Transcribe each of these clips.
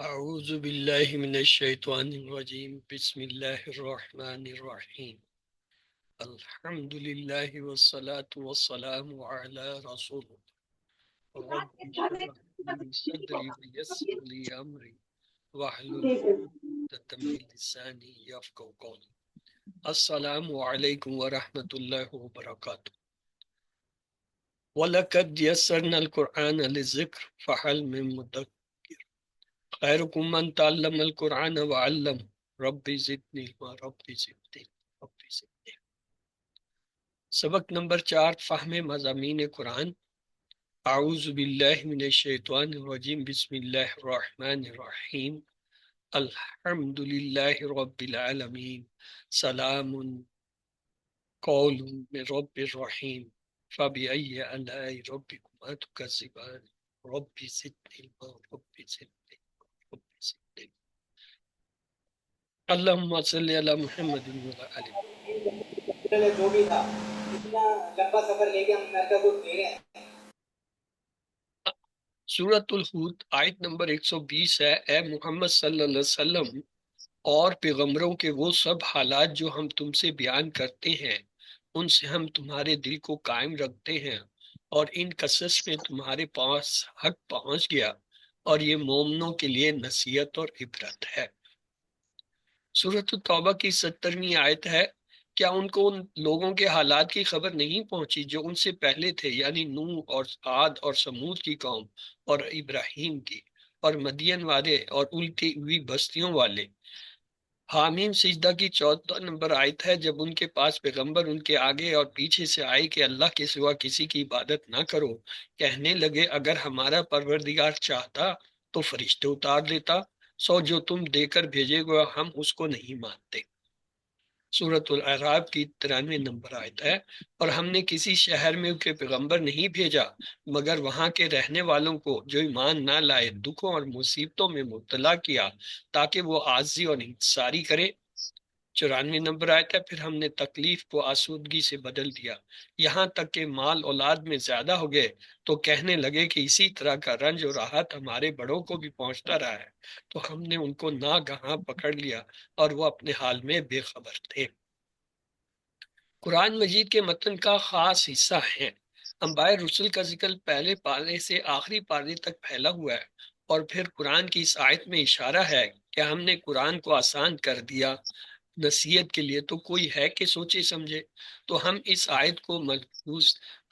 اعوذ باللہ من الشیطان الرجیم بسم اللہ الرحمن الرحیم الحمد للہ والصلاة والسلام علی رسول رب اشرح لی صدری ویسر لی امری واحلل عقدۃ من لسانی یفقهوا قولی۔ السلام علیکم ورحمۃ اللہ وبرکاتہ۔ وَلَقَدْ يَسَّرْنَا الْقُرْآنَ لِلذِّكْرِ فَهَلْ مِن مُّدَّكِرٍ خیرکم من تعلم القرآن وعلم رب زدنی علما رب زدنی رب زدنی۔ سبق نمبر 4، فہم مضامین قرآن۔ اعوذ باللہ من الشیطان الرجیم بسم اللہ الرحمن الرحیم الحمد للہ رب العالمین سلام قول من رب الرحیم فبأي آلاء ربكما تكذبان رب زدنی علما رب زدنی رب زدنی۔ اللہم صلی علی محمد وعلی آل محمد۔ جو بھی تھا اتنا لمبا سفر لے کے ہم امریکہ کو دے رہے ہیں۔ سورۃ الحود آیت نمبر 120 ہے۔ اے محمد صلی اللہ علیہ وسلم اور پیغمبروں کے وہ سب حالات جو ہم تم سے بیان کرتے ہیں ان سے ہم تمہارے دل کو قائم رکھتے ہیں، اور ان قصص میں تمہارے پاس حق پہنچ گیا، اور یہ مومنوں کے لیے نصیحت اور عبرت ہے۔ سورۃ التوبہ کی 70ویں آیت ہے۔ کیا ان کو ان لوگوں کے حالات کی خبر نہیں پہنچی جو ان سے پہلے تھے، یعنی نوح اور عاد اور سمود کی قوم، اور ابراہیم کی، اور مدین والے، اور الٹی ہوئی بستیوں والے۔ حامیم سجدہ کی 14 نمبر آیت ہے۔ جب ان کے پاس پیغمبر ان کے آگے اور پیچھے سے آئے کہ اللہ کے سوا کسی کی عبادت نہ کرو، کہنے لگے اگر ہمارا پروردگار چاہتا تو فرشتے اتار دیتا، سو جو تم دے کر بھیجے گا ہم اس کو نہیں مانتے۔ سورۃ الاعراف کی 93 نمبر آیت ہے۔ اور ہم نے کسی شہر میں کے پیغمبر نہیں بھیجا مگر وہاں کے رہنے والوں کو جو ایمان نہ لائے دکھوں اور مصیبتوں میں مبتلا کیا تاکہ وہ عاجزی اور انکساری کرے۔ 94 نمبر آیت ہے۔ پھر ہم نے تکلیف کو آسودگی سے بدل دیا، یہاں تک کہ مال اولاد میں زیادہ ہو گئے تو کہنے لگے کہ اسی طرح کا رنج اور راحت ہمارے بڑوں کو بھی پہنچتا رہا ہے، تو ہم نے ان کو ناگہاں پکڑ لیا اور وہ اپنے حال میں بے خبر تھے۔ قرآن مجید کے متن کا خاص حصہ ہے۔ انبیاء رسل کا ذکر پہلے پارے سے آخری پارے تک پھیلا ہوا ہے، اور پھر قرآن کی اس آیت میں اشارہ ہے کہ ہم نے قرآن کو آسان کر دیا نصیحت کے لیے، تو کوئی ہے کہ سوچے سمجھے۔ تو ہم اس آیت کو ملحوظ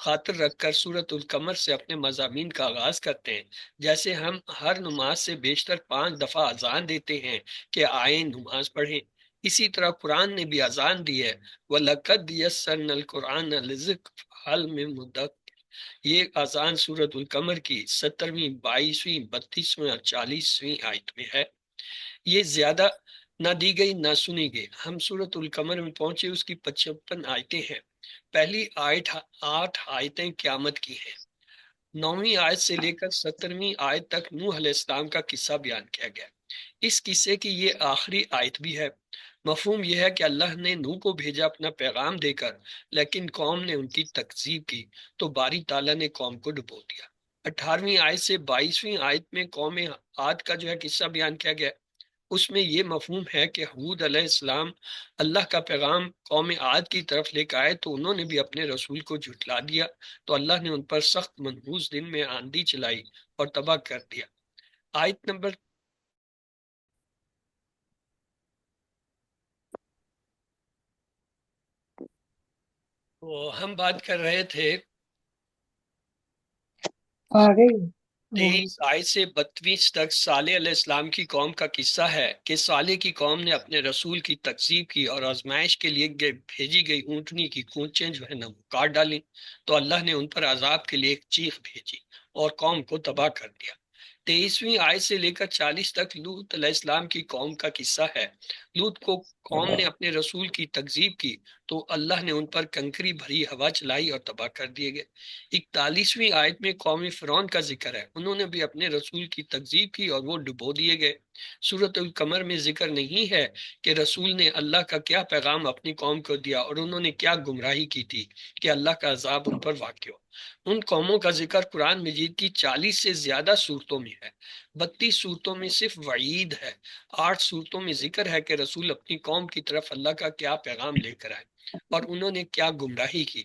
خاطر رکھ کر سورۃ القمر سے اپنے مضامین کا آغاز کرتے ہیں۔ جیسے ہم ہر نماز سے بیشتر 5 دفعہ اذان دیتے ہیں کہ آئیں نماز پڑھیں، اسی طرح قرآن نے بھی اذان دی ہے، وَلَقَدْ يَسَّرْنَا الْقُرْآنَ لِلذِّكْرِ فَهَلْ مِن مُّدَّكِرٍ۔ یہ اذان سورۃ القمر کی 17ویں، 22ویں، 32ویں اور 40ویں آیت میں ہے۔ یہ زیادہ نہ دی گئی نہ سنی گئی۔ ہم سورۃ القمر میں پہنچے، اس کی 55 آیتیں ہیں۔ پہلی 8 آیتیں قیامت کی ہیں۔ 9ویں آیت سے لے کر 17ویں آیت تک نوح علیہ السلام کا قصہ بیان کیا گیا۔ اس قصے کی یہ آخری آیت بھی ہے۔ مفہوم یہ ہے کہ اللہ نے نوح کو بھیجا اپنا پیغام دے کر، لیکن قوم نے ان کی تکذیب کی تو باری تعالیٰ نے قوم کو ڈبو دیا۔ 18ویں آیت سے 22ویں آیت میں قوم عاد کا جو ہے قصہ بیان کیا گیا، اس میں یہ مفہوم ہے کہ حود علیہ السلام اللہ کا پیغام قوم عاد کی طرف لے کر آئے تو انہوں نے بھی اپنے رسول کو جھٹلا دیا، تو اللہ نے ان پر سخت منحوس دن میں آندھی چلائی اور تباہ کر دیا۔ آیت نمبر ہم بات کر رہے تھے 23 آیت سے 32 تک صالح علیہ السلام کی قوم کا قصہ ہے کہ صالح کی قوم نے اپنے رسول کی تکذیب کی اور آزمائش کے لیے بھیجی گئی اونٹنی کی کونچیں جو ہے نا وہ کاٹ ڈالیں، تو اللہ نے ان پر عذاب کے لیے ایک چیخ بھیجی اور قوم کو تباہ کر دیا۔ 23ویں آیت سے لے کر 40 تک لوط علیہ السلام کی قوم کا قصہ ہے۔ لوط کو قوم نے اپنے رسول کی تکذیب کی تو اللہ نے ان پر کنکری بھری ہوا چلائی اور تباہ کر دیے گئے۔ 41ویں آیت میں قوم فرعون کا ذکر ہے، انہوں نے بھی اپنے رسول کی تکذیب کی اور وہ ڈبو دیے گئے۔ سورۃ القمر میں ذکر نہیں ہے کہ رسول نے اللہ کا کیا پیغام اپنی قوم کو دیا اور انہوں نے کیا گمراہی کی تھی کہ اللہ کا عذاب ان پر واقع ہو۔ ان قوموں کا ذکر قرآن مجید کی 40 سے زیادہ صورتوں میں ہے۔ 32 صورتوں میں صرف وعید ہے، 8 صورتوں میں ذکر ہے کہ رسول اپنی قوم کی طرف اللہ کا کیا پیغام لے کر آئے اور انہوں نے کیا گمراہی کی۔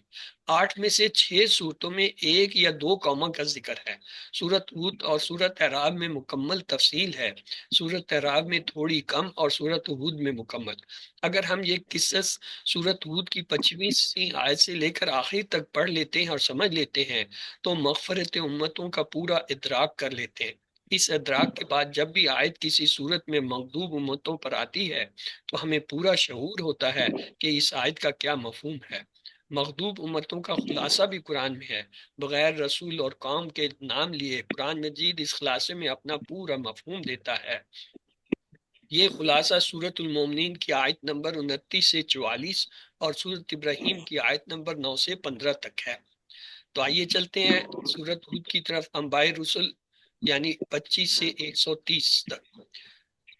8 میں سے 6 صورتوں میں ایک یا دو قوموں کا ذکر ہے۔ سورت ہود اور سورت اعراف میں مکمل تفصیل ہے، سورت اعراف میں تھوڑی کم اور سورت ہود میں مکمل۔ اگر ہم یہ قصص سورت ہود کی 25ویں آیت سے لے کر آخر تک پڑھ لیتے ہیں اور سمجھ لیتے ہیں تو مغفرت امتوں کا پورا ادراک کر لیتے ہیں۔ اس ادراک کے بعد جب بھی آیت کسی صورت میں مغضوب امتوں پر آتی ہے تو ہمیں پورا شعور ہوتا ہے کہ اس آیت کا کیا مفہوم ہے۔ مغضوب امتوں کا خلاصہ بھی قرآن میں ہے، بغیر رسول اور قوم کے نام لیے قرآن مجید اس خلاصے میں اپنا پورا مفہوم دیتا ہے۔ یہ خلاصہ سورت المومنین کی آیت نمبر 29 سے 44 اور سورت ابراہیم کی آیت نمبر 9 سے 15 تک ہے۔ تو آئیے چلتے ہیں سورت ہود کی طرف۔ انباء رسل یعنی 25 سے 130 تک۔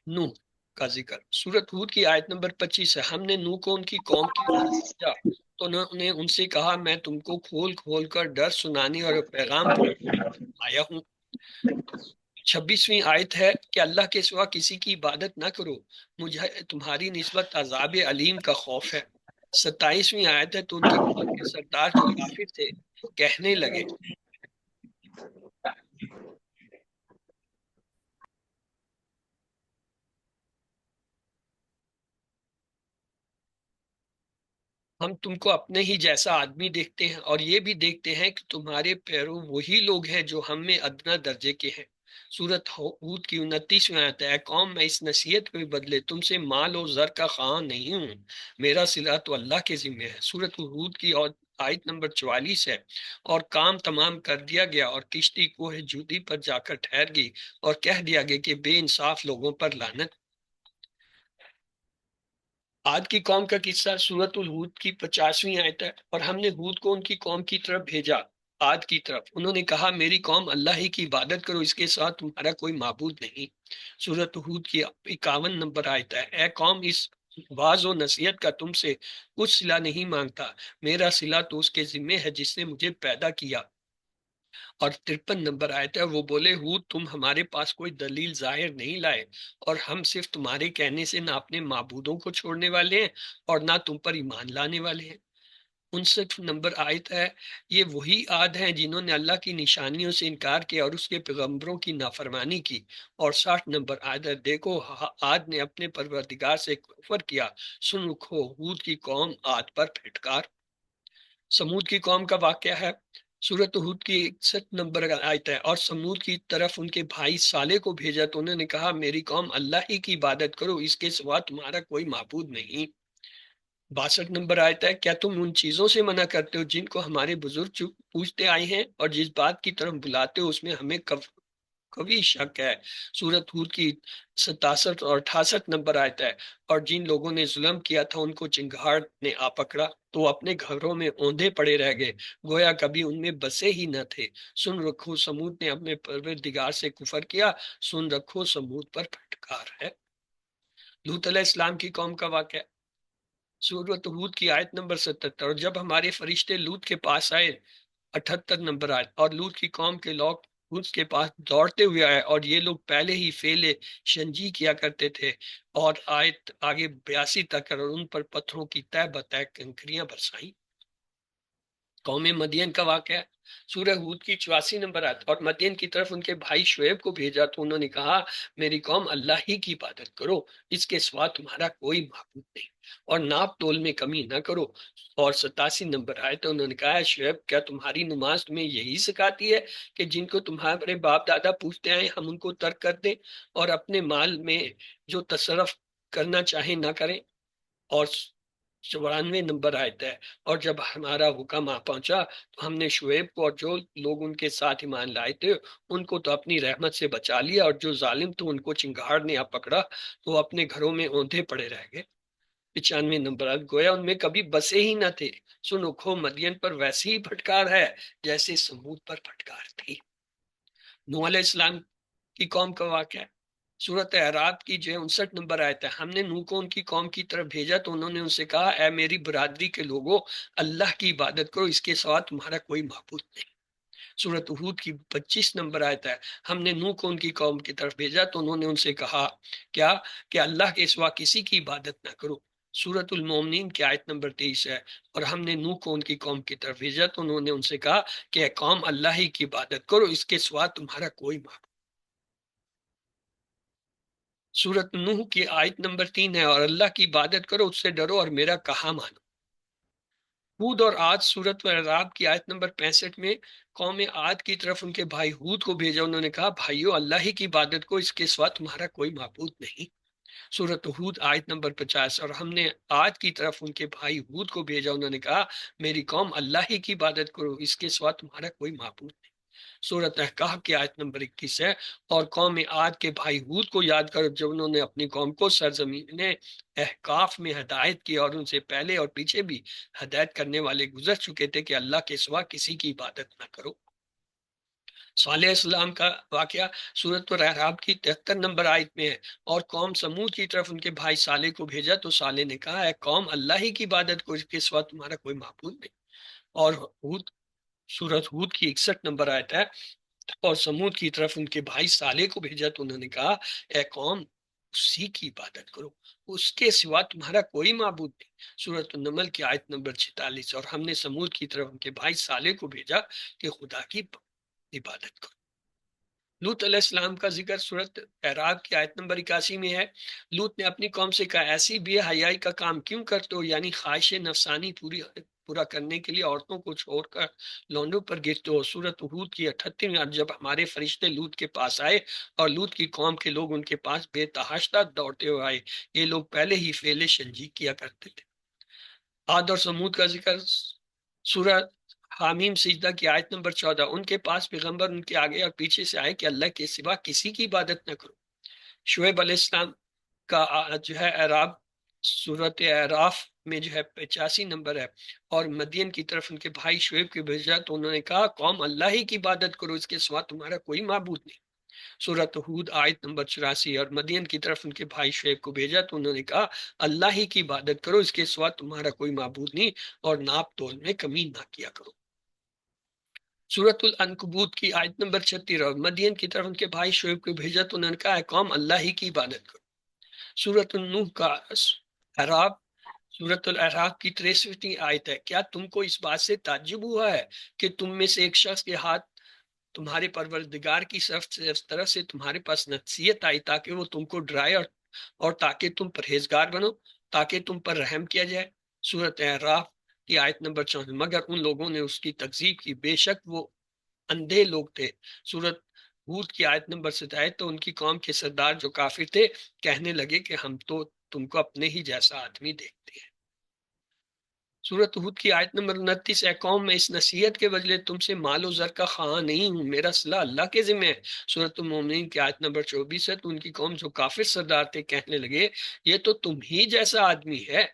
نوح کا ذکر سورت ہود کی آیت نمبر 25 ہے۔ ہم نے نوح کو ان کی قوم کی بھیجا تو انہوں نے ان سے کہا میں تم کو کھول کھول کر ڈر سنانے اور پیغام آیا ہوں۔ 26ویں آیت ہے کہ اللہ کے سوا کسی کی عبادت نہ کرو، مجھے تمہاری نسبت عذاب علیم کا خوف ہے۔ 27ویں آیت ہے تو ان کی قوم کے سردار جو کافر تھے کہنے لگے ہم تم کو اپنے ہی جیسا آدمی دیکھتے ہیں اور یہ بھی دیکھتے ہیں کہ تمہارے پیرو وہی لوگ ہیں جو ہم میں ادنا درجے کے ہیں۔ سورت ہود کی 29ویں آیت ہے، اے قوم میں اس نصیحت کے بدلے تم سے مال و زر کا خواہاں نہیں ہوں، میرا صلہ تو اللہ کے ذمہ ہے۔ سورت ہود کی آیت نمبر 44 ہے، اور کام تمام کر دیا گیا اور کشتی کوہ جودی پر جا کر ٹھہر گئی اور کہہ دیا گیا کہ بے انصاف لوگوں پر لعنت۔ عاد کی قوم کا قصہ سورت الہود کی 50ویں آیت ہے، اور ہم نے ہود کو ان کی قوم کی طرف بھیجا، عاد کی طرف۔ انہوں نے کہا میری قوم اللہ ہی کی عبادت کرو، اس کے ساتھ تمہارا کوئی معبود نہیں۔ سورت ہود کی 51 نمبر آیت ہے، اے قوم اس واعظ و نصیحت کا تم سے کچھ صلہ نہیں مانگتا، میرا صلہ تو اس کے ذمہ ہے جس نے مجھے پیدا کیا۔ اور 53 نمبر آیت ہے، وہ بولے ہود تم ہمارے پاس کوئی دلیل ظاہر نہیں لائے، اور ہم صرف تمہارے کہنے سے نہ اپنے معبودوں کو چھوڑنے والے ہیں اور نہ تم پر ایمان لانے والے ہیں۔ 59 نمبر آیت ہے، یہ وہی عاد ہیں جنہوں نے اللہ کی نشانیوں سے انکار کیا اور اس کے پیغمبروں کی نافرمانی کی۔ اور 60 نمبر آیت ہے، دیکھو عاد نے اپنے پروردگار سے کفر کیا، سن رکھو ہود کی قوم عاد پر پھٹکار۔ سمود کی قوم کا واقعہ ہے، سورت ہود کی 61 نمبر آیت ہے، اور سمود کی طرف ان کے بھائی صالح کو بھیجا تو انہوں نے کہا میری قوم اللہ ہی کی عبادت کرو، اس کے سوا تمہارا کوئی معبود نہیں۔ 62 نمبر آیت ہے، کیا تم ان چیزوں سے منع کرتے ہو جن کو ہمارے بزرگ پوچھتے آئے ہیں، اور جس بات کی طرف بلاتے ہو اس میں ہمیں کبھی شک ہے۔ سورت ہود کی 67 اور 68 نمبر آیت ہے، اور جن لوگوں نے ظلم کیا تھا ان کو چنگاڑ نے آ پکڑا تو وہ اپنے گھروں میں اوندھے پڑے رہ گئے، گویا کبھی ان میں بسے ہی نہ تھے۔ سن رکھو سمود نے اپنے پروردگار سے کفر کیا، سن رکھو سمود پر پھٹکار ہے۔ لوط علیہ السلام کی قوم کا واقعہ سورت ہود کی آیت نمبر 77، اور جب ہمارے فرشتے لوط کے پاس آئے، 78 نمبر آیت، اور لوط کی قوم کے لوگ اس کے پاس دوڑتے ہوئے آئے اور یہ لوگ پہلے ہی فعل شنجی کیا کرتے تھے، اور آیت آگے 82 تک، اور ان پر پتھروں کی تہ بتہ کنکریاں برسائیں۔ قوم مدین کا واقعہ ہے، سورہ ہود کی 84 نمبر آیت، اور مدین کی طرف ان کے بھائی شعیب کو بھیجا تو انہوں نے کہا میری قوم اللہ ہی کی عبادت کرو، اس کے سوا تمہارا کوئی معبود نہیں، اور ناپ تول میں کمی نہ کرو۔ اور 87 نمبر آیت انہوں نے کہا شعیب کیا تمہاری نماز تمہیں یہی سکھاتی ہے کہ جن کو تمہارے باپ دادا پوچھتے آئے ہم ان کو ترک کر دیں اور اپنے مال میں جو تصرف کرنا چاہیں نہ کریں۔ اور 94 نمبر آیت ہے، اور جب ہمارا حکم آ پہنچا تو ہم نے شعیب کو اور جو لوگ ان کے ساتھ ایمان لائے تھے ان کو تو اپنی رحمت سے بچا لیا، اور جو ظالم تو ان کو چنگاڑ نے آ پکڑا تو وہ اپنے گھروں میں اوندھے پڑے رہ گئے۔ 95 نمبر آیت، گویا ان میں کبھی بسے ہی نہ تھے، سن رکھو مدین پر ویسی ہی پھٹکار ہے جیسے سمود پر پھٹکار تھی۔ نوح علیہ السلام کی قوم کا واقعہ ہے، سورت اعراف کی جو 59 نمبر آیت ہے، ہم نے نوح کو ان کی قوم کی طرف بھیجا تو انہوں نے ان سے کہا اے میری برادری کے لوگوں، اللہ کی عبادت کرو، اس کے سوا تمہارا کوئی معبود نہیں۔ سورۃ ہود کی 25 نمبر آیت ہے، ہم نے نوح کو ان کی قوم کی طرف بھیجا تو انہوں نے ان سے کہا کیا کہ اللہ کے سوا کسی کی عبادت نہ کرو۔ سورۃ المومنین کی آیت نمبر 23 ہے، اور ہم نے نوح کو ان کی قوم کی طرف بھیجا تو انہوں نے ان سے کہا کہ اے قوم اللہ ہی کی عبادت کرو، اس کے سوا تمہارا کوئی معبود۔ سورۃ نوح کی آیت نمبر 3 ہے، اور اللہ کی عبادت کرو، اس سے ڈرو اور میرا کہا مانو۔ ہود اور عاد سورۃ اعراف کی آیت نمبر 65 میں قوم عاد کی طرف ان کے بھائی ہود کو بھیجا، انہوں نے کہا بھائیو اللہ ہی کی عبادت کو، اس کے سوا تمہارا کوئی معبود نہیں۔ سورۃ ہود آیت نمبر 50، اور ہم نے عاد کی طرف ان کے بھائی ہود کو بھیجا، انہوں نے کہا میری قوم اللہ ہی کی عبادت کرو، اس کے سوا تمہارا کوئی معبود نہیں۔ سورۃ احقاف کی آیت نمبر 21 ہے، اور قوم عاد کے بھائی ہود کو یاد کرو جب انہوں نے اپنی قوم کو سرزمین احقاف میں ہدایت کی، اور ان سے پہلے اور پیچھے بھی ہدایت کرنے والے گزر چکے تھے کہ اللہ کے سوا کسی کی عبادت نہ کرو۔ صالح السلام کا واقعہ سورۃ الاعراف کی 73 نمبر آیت میں ہے، اور قوم سمود کی طرف ان کے بھائی صالح کو بھیجا تو صالح نے کہا اے قوم اللہ ہی کی عبادت کو، اس کے سوا تمہارا کوئی معبود نہیں۔ اور سورۃ ہود کی 61 نمبر آیت ہے، اور سمود کی طرف ان کے بھائی صالح کو بھیجا تو انہوں نے کہا اے قوم اسی کی عبادت کرو، اس کے سوا تمہارا کوئی معبود نہیں۔ سورۃ النمل کی آیت نمبر 46، اور ہم نے سمود کی طرف ان کے بھائی صالح کو بھیجا کہ خدا کی عبادت کرو۔ لوط علیہ السلام کا ذکر سورۃ اعراف کی آیت نمبر 81 میں ہے۔ لوط نے اپنی قوم سے کہا ایسی بے حیائی کا کام کیوں کرتے ہو، یعنی خواہش نفسانی پورا کرنے کے لیے عورتوں کو چھوڑ کر لونڈوں پر گرتے ہو۔ سورۃ ہود کی 38 میں، جب ہمارے فرشتے لوط کے پاس آئے اور لوط کی قوم کے لوگ ان کے پاس بے تحاشا دوڑتے ہوئے آئے، یہ لوگ پہلے ہی فعل شنجی کیا کرتے تھے۔ عاد اور سمود کا ذکر سورۃ حامیم سجدہ کی آیت نمبر 14، ان کے پاس پیغمبر ان کے آگے اور پیچھے سے آئے کہ اللہ کے سوا کسی کی عبادت نہ کرو۔ شعیب علیہ السلام کا جو ہے اعراب سورۃ اعراف میں جو ہے 85 نمبر ہے، اور مدین کی طرف ان کے بھائی شعیب کے بھیجا تو انہوں نے کہا قوم اللہ ہی کی عبادت کرو، اس کے سوا تمہارا کوئی معبود نہیں۔ سورۃ ہود آیت نمبر 84، اور مدین کی طرف ان کے بھائی شعیب کو بھیجا تو انہوں نے کہا اللہ ہی کی عبادت کرو، اس کے سوا تمہارا کوئی معبود نہیں، اور ناپ تول میں کمی نہ کیا کرو۔ سورۃ العنکبوت کی آیت نمبر 36، اور مدین کی طرف ان کے بھائی شعیب کو بھیجا تو انہوں نے کہا قوم اللہ ہی کی عبادت کرو۔ سورۃ النوح کا اعراف سورۃ الاعراف کی 63 آیت ہے، کیا تم کو اس بات سے تعجب ہوا ہے کہ تم میں سے ایک شخص کے ہاتھ تمہارے پروردگار کی طرف سے تمہارے پاس نصیحت آئی تاکہ وہ تم کو ڈرائے اور تاکہ تم پرہیزگار بنو، تاکہ تم پر رحم کیا جائے۔ سورۃ اعراف کی آیت نمبر 54، مگر ان لوگوں نے اس کی تکذیب کی، بے شک وہ اندھے لوگ تھے۔ سورۃ ہود کی آیت نمبر 27، تو ان کی قوم کے سردار جو کافر تھے کہنے لگے کہ ہم تو تم کو اپنے ہی جیسا آدمی دیکھتے ہیں۔ سورۃ ہود کی آیت نمبر 29، اے قوم میں اس نصیحت کے بدلے تم سے مال و زر کا خواہاں نہیں ہوں، میرا صلہ اللہ کے ذمہ ہے۔ سورۃ المومنین کی آیت نمبر 24 ہے، تو ان کی قوم جو کافر سردار تھے کہنے لگے یہ تو تم ہی جیسا آدمی ہے،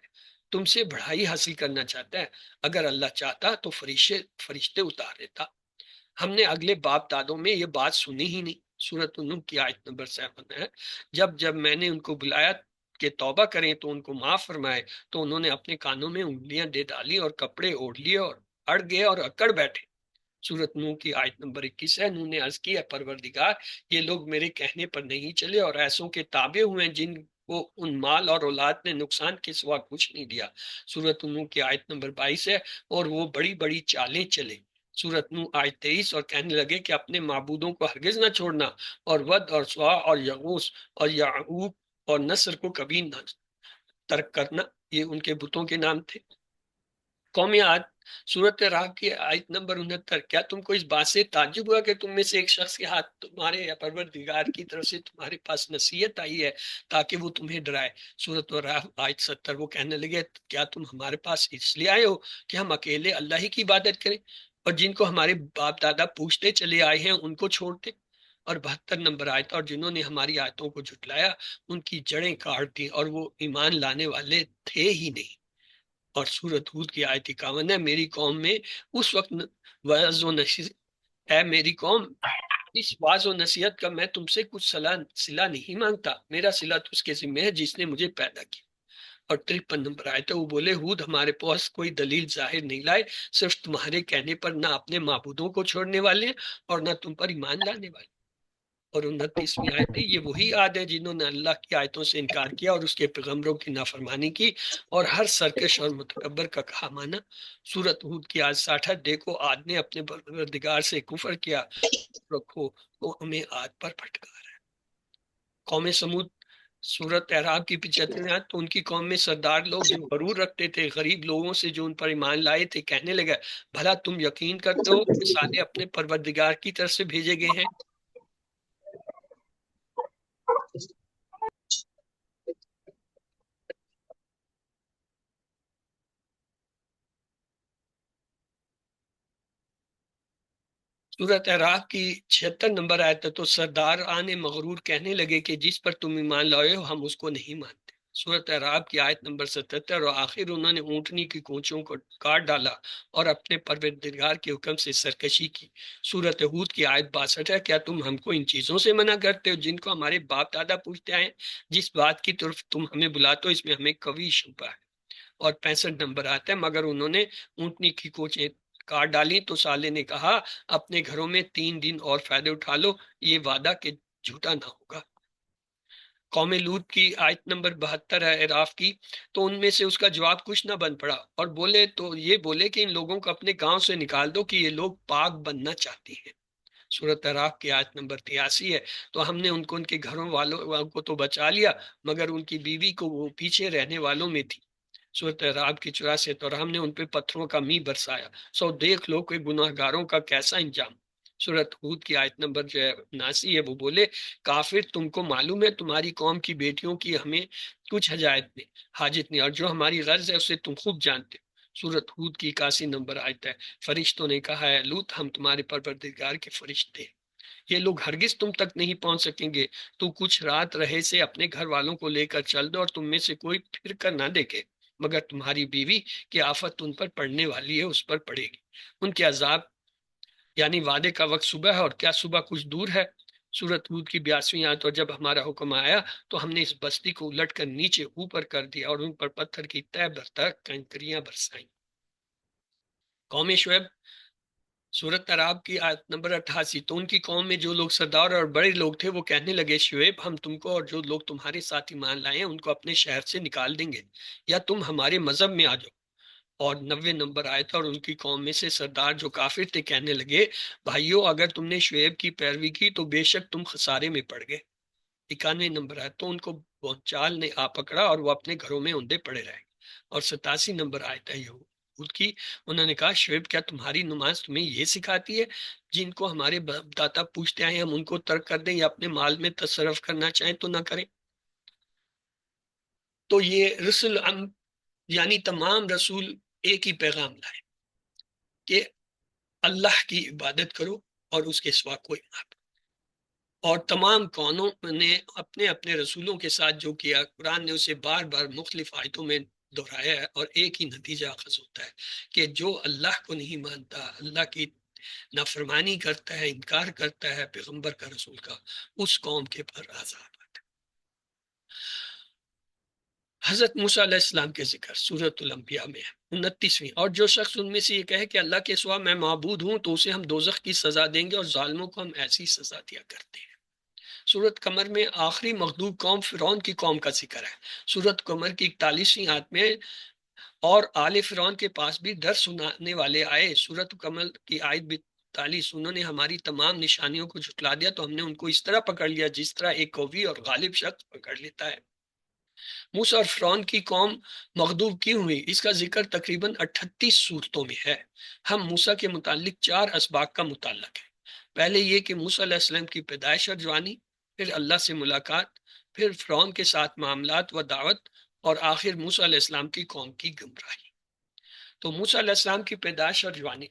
تم سے بڑھائی حاصل کرنا چاہتا ہے، اگر اللہ چاہتا تو فرشتے اتار دیتا۔ ہم نے اگلے باپ دادوں میں یہ بات سنی ہی نہیں۔ سورۃ النوح کی آیت نمبر 7 ہے، جب میں نے ان کو بلایا کہ توبہ کریں تو ان کو معاف فرمائے تو انہوں نے اپنے کانوں میں انگلیاں دے ڈالی اور کپڑے اوڑھ لیے اور اڑ گئے اور اکڑ بیٹھے۔ سورۃ نوح کی آیت نمبر 21 ہے، نوح نے عرض کیا پروردگار یہ لوگ میرے کہنے پر نہیں چلے اور ایسوں کے تابع ہوئے جن کو ان مال اور اولاد نے نقصان کے سوا کچھ نہیں دیا۔ سورۃ نوح کی آیت نمبر 22 ہے، اور وہ بڑی بڑی چالیں چلے۔ سورۃ نوح آیت 23، اور کہنے لگے کہ اپنے معبودوں کو ہرگز نہ چھوڑنا، اور ود اور سوا اور یغوث اور یعوق اور نصر کو کبھی نہ ترک کرنا، یہ ان کے بتوں کے نام تھے۔ قوم عاد سورۃ اعراف کی آیت نمبر 69، کیا تم کو اس بات سے تعجب ہوا کہ تم میں سے ایک شخص کے ہاتھ تمہارے پروردگار کی طرف سے تمہارے پاس نصیحت آئی ہے تاکہ وہ تمہیں ڈرائے۔ سورۃ اعراف آیت 70، وہ کہنے لگے کیا تم ہمارے پاس اس لیے آئے ہو کہ ہم اکیلے اللہ ہی کی عبادت کریں اور جن کو ہمارے باپ دادا پوچھتے چلے آئے ہیں ان کو چھوڑتے؟ اور 72 نمبر آیت، اور جنہوں نے ہماری آیتوں کو جھٹلایا ان کی جڑیں کاٹ دی اور وہ ایمان لانے والے تھے ہی نہیں۔ اور سورۃ ہود کی آیت 51 ہے، میری قوم میں اس وقت وعظ و نصیحت ہے، میری قوم اس وعظ و نصیحت کا میں تم سے کچھ صلہ نہیں مانگتا، میرا صلہ تو اس کے ذمہ ہے جس نے مجھے پیدا کیا۔ اور 53 نمبر آئے تھے، وہ بولے ہود ہمارے پاس کوئی دلیل ظاہر نہیں لائے، صرف تمہارے کہنے پر نہ اپنے معبودوں کو چھوڑنے والے ہیں اور نہ تم پر ایمان لانے والے۔ اور 29ویں آیت ہے، یہ وہی عاد ہے جنہوں نے اللہ کی آیتوں سے انکار کیا اور اس کے پیغمبروں کی نافرمانی کی اور ہر سرکش اور متکبر کا کہا مانا۔ سورۃ ہود کی آیت 60 ہے، دیکھو عاد نے اپنے پروردگار سے کفر کیا، رکھو وہ ہمیں عاد پر پھٹکار ہے۔ قوم سمود سورت اعراف کی 75 آیت، تو ان کی قوم میں سردار لوگ جو غرور رکھتے تھے غریب لوگوں سے جو ان پر ایمان لائے تھے، کہنے لگا بھلا تم یقین کرتے ہو کہ صالح اپنے پروردگار کی طرف سے بھیجے گئے ہیں؟ سورت اعراف کی 76 نمبر آیت ہے، تو سردار آنے مغرور کہنے لگے کہ جس پر تم ایمان لائے ہو ہم اس کو نہیں مانتے۔ سورت اعراف کی آیت نمبر 77، اور آخر انہوں نے اونٹنی کی کونچوں کو کاٹ ڈالا اور اپنے پروردگار کے حکم سے سرکشی کی۔ سورت ہود کی آیت 62 ہے، کیا تم ہم کو ان چیزوں سے منع کرتے ہو جن کو ہمارے باپ دادا پوچھتے آئے، جس بات کی طرف تم ہمیں بلاتے ہو اس میں ہمیں قوی شبہ ہے۔ اور 65 نمبر آتا ہے، مگر انہوں نے اونٹنی کی کوچیں کاٹ ڈالی تو صالح نے کہا اپنے گھروں میں 3 دن اور فائدے اٹھا لو، یہ وعدہ کہ جھوٹا نہ ہوگا۔ قوم لوط کی آیت نمبر 72 ہے اعراف کی، تو ان میں سے اس کا جواب کچھ نہ بن پڑا اور یہ بولے کہ ان لوگوں کو اپنے گاؤں سے نکال دو کہ یہ لوگ پاک بننا چاہتی ہیں۔ سورت اعراف کی آیت نمبر 83 ہے، تو ہم نے ان کو ان کے گھروں والوں کو تو بچا لیا مگر ان کی بیوی کو وہ پیچھے رہنے والوں میں تھی۔ سورت اعراف کی 84، اور ہم نے ان پہ پتھروں کا می برسایا، سو دیکھ لو کہ گناہ گاروں کا کیسا انجام۔ سورت ہود کی آیت نمبر 79 ہے، وہ بولے کافر تم کو معلوم ہے تمہاری قوم کی بیٹیوں کی ہمیں کچھ حاجت نہیں، اور جو ہماری غرض ہے اسے تم خوب جانتے ہو۔ سورت ہود کی 81 نمبر آیت ہے، فرشتوں نے کہا ہے لوط ہم تمہارے پروردگار کے فرشتے ہیں، یہ لوگ ہرگز تم تک نہیں پہنچ سکیں گے، تو کچھ رات رہے سے اپنے گھر والوں کو لے کر چل دو اور تم میں سے کوئی پھر کر نہ دیکھے مگر تمہاری بیوی کی آفت ان پر پڑنے والی ہے، اس پر پڑے گی۔ ان کے عذاب یعنی وعدے کا وقت صبح ہے اور کیا صبح کچھ دور ہے۔ سورت ہود کی 82 آیت، اور جب ہمارا حکم آیا تو ہم نے اس بستی کو الٹ کر نیچے اوپر کر دیا اور ان پر پتھر کی تہ بر کنکریاں برسائیں۔ قوم شعیب سورت اعراف کی آیت نمبر 88، تو ان کی قوم میں جو لوگ سردار اور بڑے لوگ تھے وہ کہنے لگے شعیب ہم تم کو اور جو لوگ تمہارے ساتھ ایمان لائے ہیں ان کو اپنے شہر سے نکال دیں گے یا تم ہمارے مذہب میں آ جاؤ۔ اور 90 نمبر آئے تھا، اور ان کی قوم میں سے سردار جو کافر تھے کہنے لگے بھائیو اگر تم نے شعیب کی پیروی کی تو بے شک تم خسارے میں پڑ گئے۔ 91 نمبر آئے تو ان کو بونچال نے آ پکڑا اور وہ اپنے گھروں میں اوندے پڑے رہے۔ اور 87 نمبر آئے تھا یہود کی، انہوں نے کہا شعیب کیا تمہاری نماز تمہیں یہ سکھاتی ہے جن کو ہمارے باپ دادا پوچھتے آئے ہم ان کو ترک کر دیں یا اپنے مال میں تصرف کرنا چاہیں تو نہ کریں۔ تو یہ رسول یعنی تمام رسول ایک ہی پیغام لائے کہ اللہ کی عبادت کرو اور اس کے سوا کوئی نہ کرو۔ اور تمام قوموں نے اپنے اپنے رسولوں کے ساتھ جو کیا قرآن نے اسے بار بار مختلف آیتوں میں دہرایا ہے، اور ایک ہی نتیجہ اخذ ہوتا ہے کہ جو اللہ کو نہیں مانتا، اللہ کی نافرمانی کرتا ہے، انکار کرتا ہے پیغمبر کا رسول کا، اس قوم کے پر عذاب آتا ہے۔ حضرت موسیٰ علیہ السلام کے ذکر سورۃ الانبیاء میں 29ویں، اور جو شخص ان میں سے یہ کہے کہ اللہ کے سوا میں معبود ہوں تو اسے ہم دوزخ کی سزا دیں گے اور ظالموں کو ہم ایسی سزا دیا کرتے ہیں۔ سورت قمر میں آخری مغضوب قوم فرعون کی قوم کا ذکر ہے۔ سورت قمر کی 41ویں آیت میں اور آل فرعون کے پاس بھی ڈر سنانے والے آئے۔ سورت قمر کی آیت 42، انہوں نے ہماری تمام نشانیوں کو جھٹلا دیا تو ہم نے ان کو اس طرح پکڑ لیا جس طرح ایک قوی اور غالب شخص پکڑ لیتا ہے۔ موسیٰ اور فرعون کی قوم مغضوب کی ہوئی، اس کا ذکر تقریباً 38 صورتوں میں ہے۔ ہم موسیٰ کے متعلق 4 اسباق کا متعلق ہے۔ پہلے یہ کہ موسیٰ علیہ السلام کی پیدائش اور جوانی، پھر اللہ سے ملاقات، پھر فرعون کے ساتھ معاملات و دعوت، اور آخر موسیٰ علیہ السلام کی قوم کی گمراہی۔ تو موسیٰ علیہ السلام کی پیدائش اور جوانی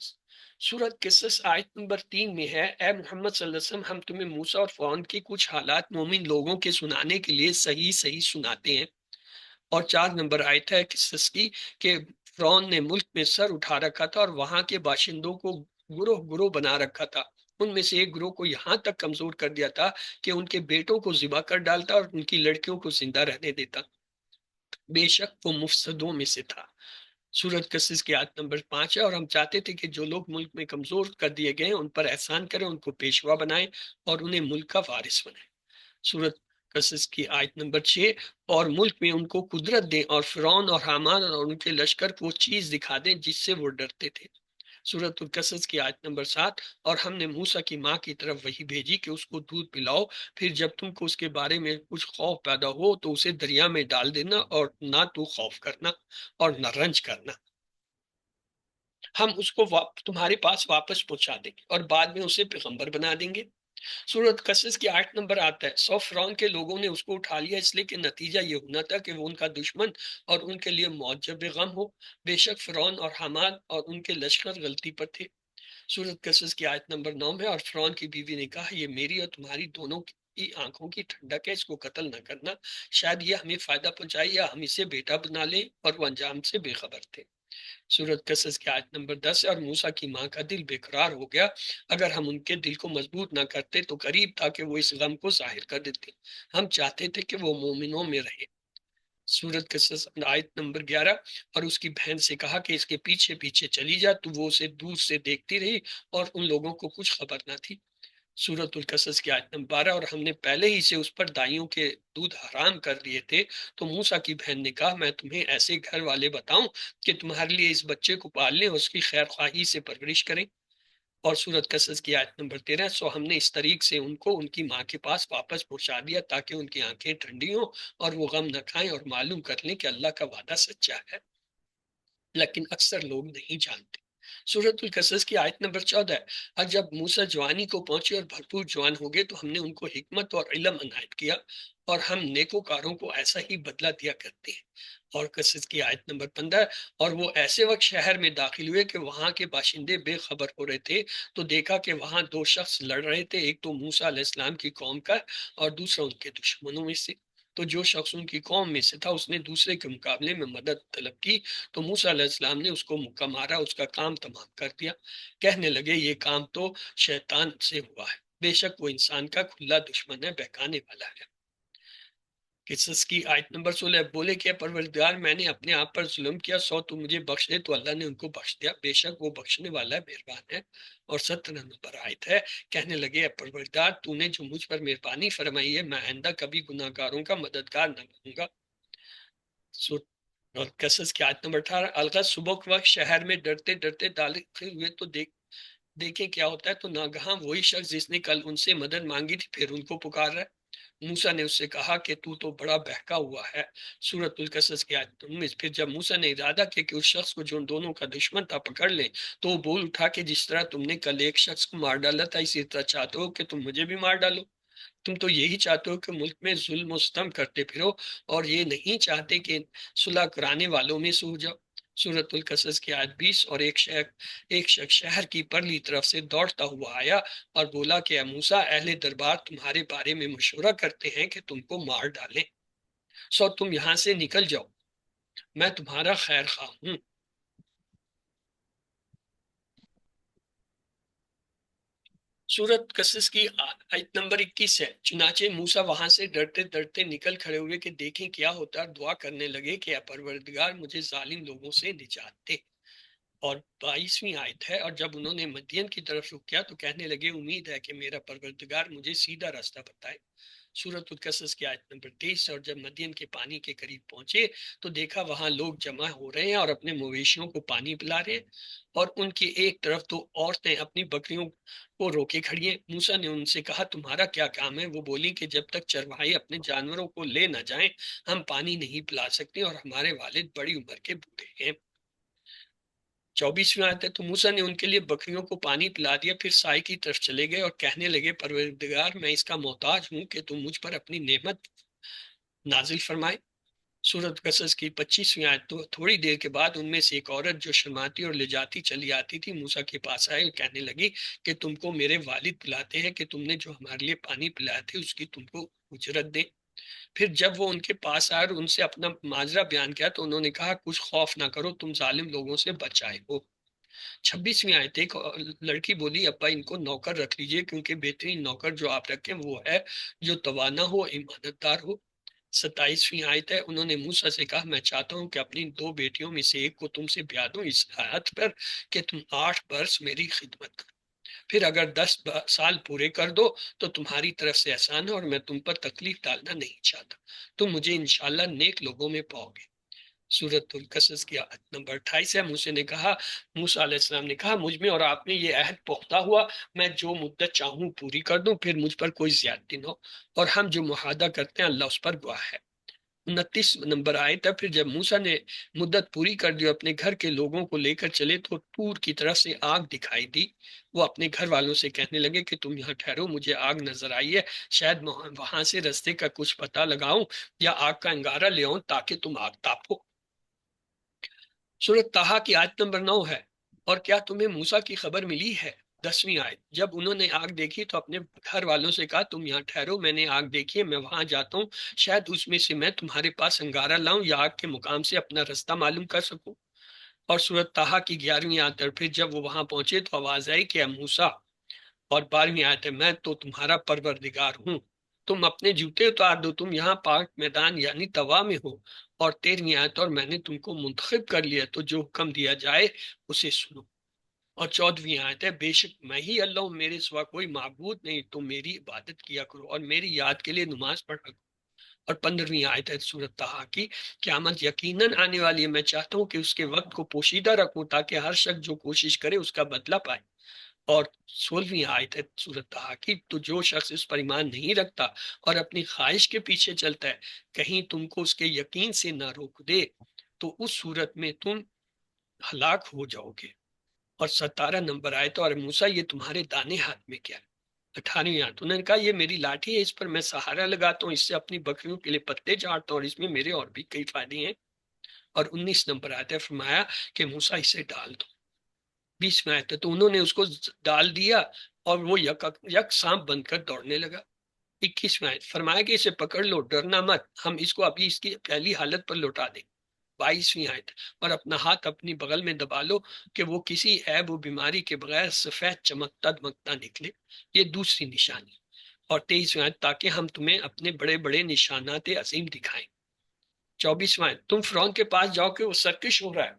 سورت قصص آیت نمبر 3 میں ہے، اے محمد صلی اللہ علیہ وسلم ہم تمہیں موسیٰ اور فرعون کے کچھ حالات مومن لوگوں کے سنانے کے لیے صحیح صحیح سناتے ہیں۔ اور 4 نمبر آیت ہے قصص کی کہ فرعون نے ملک میں سر اٹھا رکھا تھا اور وہاں کے باشندوں کو گروہ گروہ بنا رکھا تھا۔ ان میں سے ایک گروہ کو یہاں تک کمزور کر دیا تھا کہ ان کے بیٹوں کو ذبح کر ڈالتا اور ان کی لڑکیوں کو زندہ رہنے دیتا۔ بے شک وہ مفسدوں میں سے تھا۔ سورۃ قصص کی آیت نمبر 5 ہے، اور ہم چاہتے تھے کہ جو لوگ ملک میں کمزور کر دیے گئے ان پر احسان کریں، ان کو پیشوا بنائیں اور انہیں ملک کا وارث بنائیں۔ سورۃ قصص کی آیت نمبر 6، اور ملک میں ان کو قدرت دیں اور فرعون اور حامان اور ان کے لشکر کو وہ چیز دکھا دیں جس سے وہ ڈرتے تھے۔ سورۃ القصص کی آیت نمبر 7، اور ہم نے موسیٰ کی ماں کی طرف وحی بھیجی کہ اس کو دودھ پلاؤ، پھر جب تم کو اس کے بارے میں کچھ خوف پیدا ہو تو اسے دریا میں ڈال دینا، اور نہ تو خوف کرنا اور نہ رنج کرنا، ہم اس کو تمہارے پاس واپس پہنچا دیں گے اور بعد میں اسے پیغمبر بنا دیں گے۔ سورۃ قصص کی 8 نمبر آتا ہے، فرعون کے لوگوں نے اس کو اٹھا لیا اس لیے کہ نتیجہ یہ ہونا تھا کہ وہ ان کا دشمن اور ان کے لیے معجب غم ہو۔ بے شک فرعون اور حامان اور ان کے لشکر غلطی پر تھے۔ سورۃ قصص کی آیت نمبر 9 میں، اور فرعون کی بیوی نے کہا یہ میری اور تمہاری دونوں کی آنکھوں کی ٹھنڈک ہے، اس کو قتل نہ کرنا، شاید یہ ہمیں فائدہ پہنچائے یا ہم اسے بیٹا بنا لیں، اور وہ انجام سے بے خبر تھے۔ سورۃ قصص کی آیت نمبر 10 ہے، اور موسیٰ کی ماں کا دل بے قرار ہو گیا، اگر ہم ان کے دل کو مضبوط نہ کرتے تو قریب تھا کہ وہ اس غم کو ظاہر کر دیتے، ہم چاہتے تھے کہ وہ مومنوں میں رہے۔ سورۃ قصص آیت نمبر 11، اور اس کی بہن سے کہا کہ اس کے پیچھے پیچھے چلی جا، تو وہ اسے دور سے دیکھتی رہی اور ان لوگوں کو کچھ خبر نہ تھی۔ سورۃ القصص کی آیت نمبر 12، اور ہم نے پہلے ہی سے اس پر دائیوں کے دودھ حرام کر دیے تھے، تو موسیٰ کی بہن نے کہا میں تمہیں ایسے گھر والے بتاؤں کہ تمہارے لیے اس بچے کو پال لیں اور اس کی خیر خواہی سے پرورش کریں۔ اور سورۃ قصص کی آیت نمبر 13، سو ہم نے اس طریق سے ان کو ان کی ماں کے پاس واپس پہنچا دیا تاکہ ان کی آنکھیں ٹھنڈی ہوں اور وہ غم نہ کھائیں اور معلوم کر لیں کہ اللہ کا وعدہ سچا ہے، لیکن اکثر لوگ نہیں جانتے۔ سورۃ القصص کی آیت نمبر 14 ہے، اور جب موسیٰ جوانی کو پہنچے اور بھرپور جوان ہو گئے تو ہم نے ان کو حکمت اور علم عنایت کیا، اور ہم نیکوکاروں کو ایسا ہی بدلہ دیا کرتے ہیں۔ اور قصص کی آیت نمبر 15، اور وہ ایسے وقت شہر میں داخل ہوئے کہ وہاں کے باشندے بے خبر ہو رہے تھے، تو دیکھا کہ وہاں دو شخص لڑ رہے تھے، ایک تو موسیٰ علیہ السلام کی قوم کا اور دوسرا ان کے دشمنوں میں سے۔ تو جو شخص ان کی قوم میں سے تھا اس نے دوسرے کے مقابلے میں مدد طلب کی، تو موسیٰ علیہ السلام نے اس کو مکہ مارا، اس کا کام تمام کر دیا۔ کہنے لگے یہ کام تو شیطان سے ہوا ہے، بے شک وہ انسان کا کھلا دشمن ہے، بہکانے والا ہے۔ قصص کی آیت نمبر 16، بولے کہ پروردگار میں نے اپنے آپ پر ظلم کیا، سو تو مجھے بخش دے، تو اللہ نے ان کو بخش دیا، بے شک وہ بخشنے والا ہے، مہربان ہے۔ اور 17 نمبر آیت ہے، کہنے لگے پروردگار تو نے جو مجھ پر مہربانی فرمائی ہے، میں آئندہ کبھی گناہ گاروں کا مددگار نہ بنوں گا۔ اور قصص کی آیت نمبر 18، الغا صبح کے وقت شہر میں ڈرتے ڈرتے داخل ہوئے تو دیکھیں کیا ہوتا ہے، تو ناگہاں وہی شخص جس نے کل ان سے مدد مانگی تھی پھر ان کو پکار رہا ہے۔ موسیٰ نے اس سے کہا کہ تو بڑا بہکا ہوا ہے۔ سورۃ القصص کی آیت 19، پھر جب موسیٰ نے ارادہ کیا کہ اس شخص کو جو دونوں کا دشمن تھا پکڑ لے، تو وہ بول اٹھا کہ جس طرح تم نے کل ایک شخص کو مار ڈالا تھا اسی طرح چاہتے ہو کہ تم مجھے بھی مار ڈالو، تم تو یہی چاہتے ہو کہ ملک میں ظلم و ستم کرتے پھرو اور یہ نہیں چاہتے کہ صلح کرانے والوں میں سے ہو جاؤ۔ سورۃ القصص کی آیت 20، اور ایک شخص شہر کی پرلی طرف سے دوڑتا ہوا آیا اور بولا کہ اے موسیٰ، اہل دربار تمہارے بارے میں مشورہ کرتے ہیں کہ تم کو مار ڈالیں، سو تم یہاں سے نکل جاؤ، میں تمہارا خیر خواہ ہوں۔ سورۃ قصص کی آیت نمبر 21 ہے، چنانچہ موسیٰ وہاں سے ڈرتے ڈرتے نکل کھڑے ہوئے کہ دیکھیں کیا ہوتا، دعا کرنے لگے کہ اے پروردگار مجھے ظالم لوگوں سے نجات دے۔ اور 22ویں آیت ہے، اور جب انہوں نے مدین کی طرف رخ کیا تو کہنے لگے امید ہے کہ میرا پروردگار مجھے سیدھا راستہ بتائے۔ سورۃ القصص کی آیت نمبر 23، اور جب مدین کے پانی کے قریب پہنچے تو دیکھا وہاں لوگ جمع ہو رہے ہیں اور اپنے مویشیوں کو پانی پلا رہے ہیں، اور ان کی ایک طرف تو عورتیں اپنی بکریوں کو روکے کھڑی ہیں۔ موسیٰ نے ان سے کہا تمہارا کیا کام ہے؟ وہ بولی کہ جب تک چرواہے اپنے جانوروں کو لے نہ جائیں ہم پانی نہیں پلا سکتے، اور ہمارے والد بڑی عمر کے بوڑھے ہیں۔ 24ویں آیت ہے، تو موسیٰ نے ان کے لیے بکریوں کو پانی پلا دیا، پھر سائے کی طرف چلے گئے اور کہنے لگے پروردگار میں اس کا محتاج ہوں کہ تم مجھ پر اپنی نعمت نازل فرمائے۔ سورۃ قصص کی 25ویں آیت، تو تھوڑی دیر کے بعد ان میں سے ایک عورت جو شرماتی اور لجاتی چلی آتی تھی موسیٰ کے پاس آئے اور کہنے لگی کہ تم کو میرے والد پلاتے ہیں کہ تم نے جو ہمارے لیے پانی پلایا تھے اس کی تم کو اجرت دیں۔ پھر جب وہ ان کے پاس آئے اور ان سے اپنا ماجرا بیان کیا تو انہوں نے کہا کچھ خوف نہ کرو، تم ظالم لوگوں سے بچ آئے ہو۔ 26ویں آیت، ایک لڑکی بولی ابا ان کو نوکر رکھ لیجئے، کیونکہ بہترین نوکر جو آپ رکھیں وہ ہے جو توانا ہو، ایمانت دار ہو۔ 27ویں آیت ہے، انہوں نے موسیٰ سے کہا میں چاہتا ہوں کہ اپنی 2 بیٹیوں میں سے ایک کو تم سے بیاہ دوں اس آیت پر کہ تم 8 برس میری خدمت کرو، پھر اگر 10 سال پورے کر دو تو تمہاری طرف سے احسان ہے اور میں تم پر تکلیف ڈالنا نہیں چاہتا، تم مجھے انشاءاللہ نیک لوگوں میں پاؤ گے۔ سورۃ القصص کی آیت نمبر 28 ہے، موسیٰ علیہ السلام نے کہا مجھ میں اور آپ میں یہ عہد پختہ ہوا، میں جو مدت چاہوں پوری کر دوں، پھر مجھ پر کوئی زیادتی نہ ہو، اور ہم جو معاہدہ کرتے ہیں اللہ اس پر گواہ ہے۔ 29 نمبر آیت ہے، پھر جب موسیٰ نے مدت پوری کر دی اپنے گھر کے لوگوں کو لے کر چلے تو طور کی طرف سے آگ دکھائی دی، وہ اپنے گھر والوں سے کہنے لگے کہ تم یہاں ٹھہرو، مجھے آگ نظر آئی ہے، شاید وہاں سے رستے کا کچھ پتہ لگاؤں یا آگ کا انگارہ لے آؤں تاکہ تم آگ تاپو۔ سورۃ طٰہٰ کی آیت نمبر 9 ہے، اور کیا تمہیں موسیٰ کی خبر ملی ہے؟ 10ویں آیت، جب انہوں نے آگ دیکھی تو اپنے گھر والوں سے کہا تم یہاں ٹھہرو، میں نے آگ دیکھی ہے، میں وہاں جاتا ہوں، شاید اس میں سے میں تمہارے پاس انگارہ لاؤں یا آگ کے مقام سے اپنا رستہ معلوم کر سکوں۔ اور سورۃ طٰہٰ کی 11ویں آیت، پھر جب وہ وہاں پہنچے تو آواز آئی کہ اے موسیٰ، اور 12ویں آیت ہے میں تو تمہارا پروردگار ہوں، تم اپنے جوتے اتار دو، تم یہاں پاک میدان یعنی توا میں ہو۔ اور 13ویں آیت، اور میں نے تم کو منتخب کر لیا تو جو حکم دیا جائے اسے سنو۔ اور 14ویں آیت ہے بے شک میں ہی اللہ ہوں، میرے سوا کوئی معبود نہیں، تم میری عبادت کیا کرو اور میری یاد کے لیے نماز پڑھا کرو۔ اور 15ویں آیت ہے سورۃ طٰہٰ کی، قیامت یقیناً آنے والی ہے، میں چاہتا ہوں کہ اس کے وقت کو پوشیدہ رکھوں تاکہ ہر شخص جو کوشش کرے اس کا بدلہ پائے۔ اور 16ویں آیت ہے سورۃ طٰہٰ کی، تو جو شخص اس پر ایمان نہیں رکھتا اور اپنی خواہش کے پیچھے چلتا ہے، کہیں تم کو اس کے یقین سے نہ روک دے تو اس صورت میں تم ہلاک ہو جاؤ گے۔ اور 17 نمبر آیت، اور موسیٰ یہ تمہارے دانے ہاتھ میں کیا ہے؟ 18ویں آیت، انہوں نے کہا یہ میری لاٹھی ہے، اس پر میں سہارا لگاتا ہوں، اس سے اپنی بکریوں کے لیے پتے جھاڑتا ہوں اور اس میں میرے اور بھی کئی فائدے ہیں۔ اور 19 نمبر آیت ہے، فرمایا کہ موسیٰ اسے ڈال دو۔ 20 میں آیت ہے، تو انہوں نے اس کو ڈال دیا اور وہ یک سانپ بن کر دوڑنے لگا۔ 21 میں آیت، فرمایا کہ اسے پکڑ لو، ڈرنا مت، ہم اس کو ابھی اس کی پہلی حالت پر لوٹا دیں۔ 22ویں آیت، اور اپنا ہاتھ اپنی بغل میں دبا لو کہ وہ کسی عیب و بیماری کے بغیر سفید چمکتا دمکتا نکلے، یہ دوسری نشانی۔ اور 23ویں آیت، تاکہ ہم تمہیں اپنے بڑے بڑے نشانات عظیم دکھائیں۔ 24واں آیت، تم فرعون کے پاس جاؤ کہ وہ سرکش ہو رہا ہے۔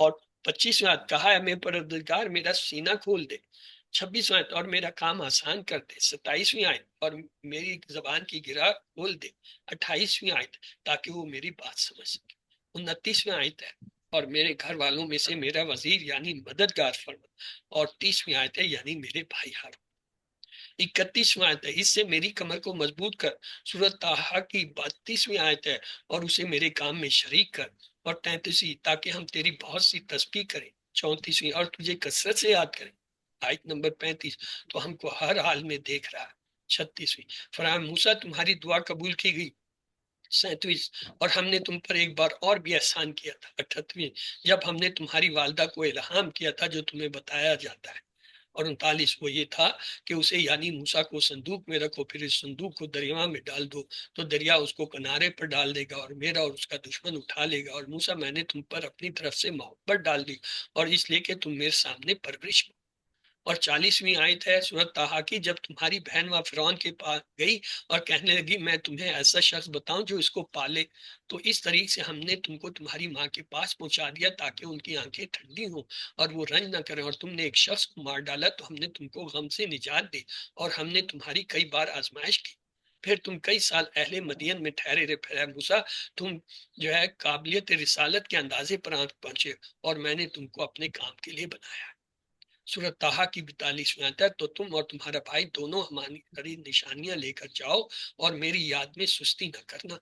اور 25واں آیت، کہا ہے میرے پروردگار میرا سینہ کھول دے۔ 26واں آیت، اور میرا کام آسان کر دے۔ 27ویں آیت، اور میری زبان کی گرہ کھول دے۔ 28ویں آیت، تاکہ وہ میری بات سمجھ سکے۔ 29ویں آیت ہے، اور میرے گھر والوں میں سے میرا وزیر یعنی مددگار فرما۔ اور 30ویں آیت ہے، یعنی میرے بھائی ہارون۔ 31واں آیت ہے، اس سے میری کمر کو مضبوط کر۔ سورۃ طٰہٰ کی 32ویں آیت ہے، اور اسے میرے کام میں شریک کر۔ اور 33ویں، تاکہ ہم تیری بہت سی تسبیح کریں۔ 34ویں، اور تجھے کثرت سے یاد کریں۔ آیت نمبر 35، تو ہم کو ہر حال میں دیکھ رہا ہے۔ 36ویں، فرمایا موسیٰ تمہاری دعا قبول کی گئی۔ 37، اور ہم نے تم پر ایک بار اور بھی احسان کیا تھا۔ 38ویں، جب ہم نے تمہاری والدہ کو الہام کیا تھا جو تمہیں بتایا جاتا ہے۔ اور 39، وہ یہ تھا کہ اسے یعنی موسیٰ کو صندوق میں رکھو، پھر اس صندوق کو دریا میں ڈال دو تو دریا اس کو کنارے پر ڈال دے گا اور میرا اور اس کا دشمن اٹھا لے گا۔ اور موسیٰ میں نے تم پر اپنی طرف سے محبت ڈال دی اور اس لیے کہ تم میرے سامنے پرورش۔ اور 40ویں آیت ہے سورۃ طٰہٰ کی، جب تمہاری بہن وہاں فرعون کے پاس گئی اور کہنے لگی میں تمہیں ایسا شخص بتاؤں جو اس کو پالے، تو اس طریقے سے ہم نے تم کو تمہاری ماں کے پاس پہنچا دیا تاکہ ان کی آنکھیں ٹھنڈی ہوں اور وہ رنج نہ کریں، اور تم نے ایک شخص کو مار ڈالا تو ہم نے تم کو غم سے نجات دی، اور ہم نے تمہاری کئی بار آزمائش کی، پھر تم کئی سال اہل مدین میں ٹھہرے رہے، پھر اے موسیٰ تم جو ہے قابلیت رسالت کے اندازے پر پہنچے اور میں نے تم کو اپنے کام کے لیے بنایا۔ سورۃ طٰہٰ کی 42ویں آیت ہے، تو تم اور تمہارا بھائی دونوں ہماری نشانیاں لے کر جاؤ اور میری یاد میں سستی نہ کرنا۔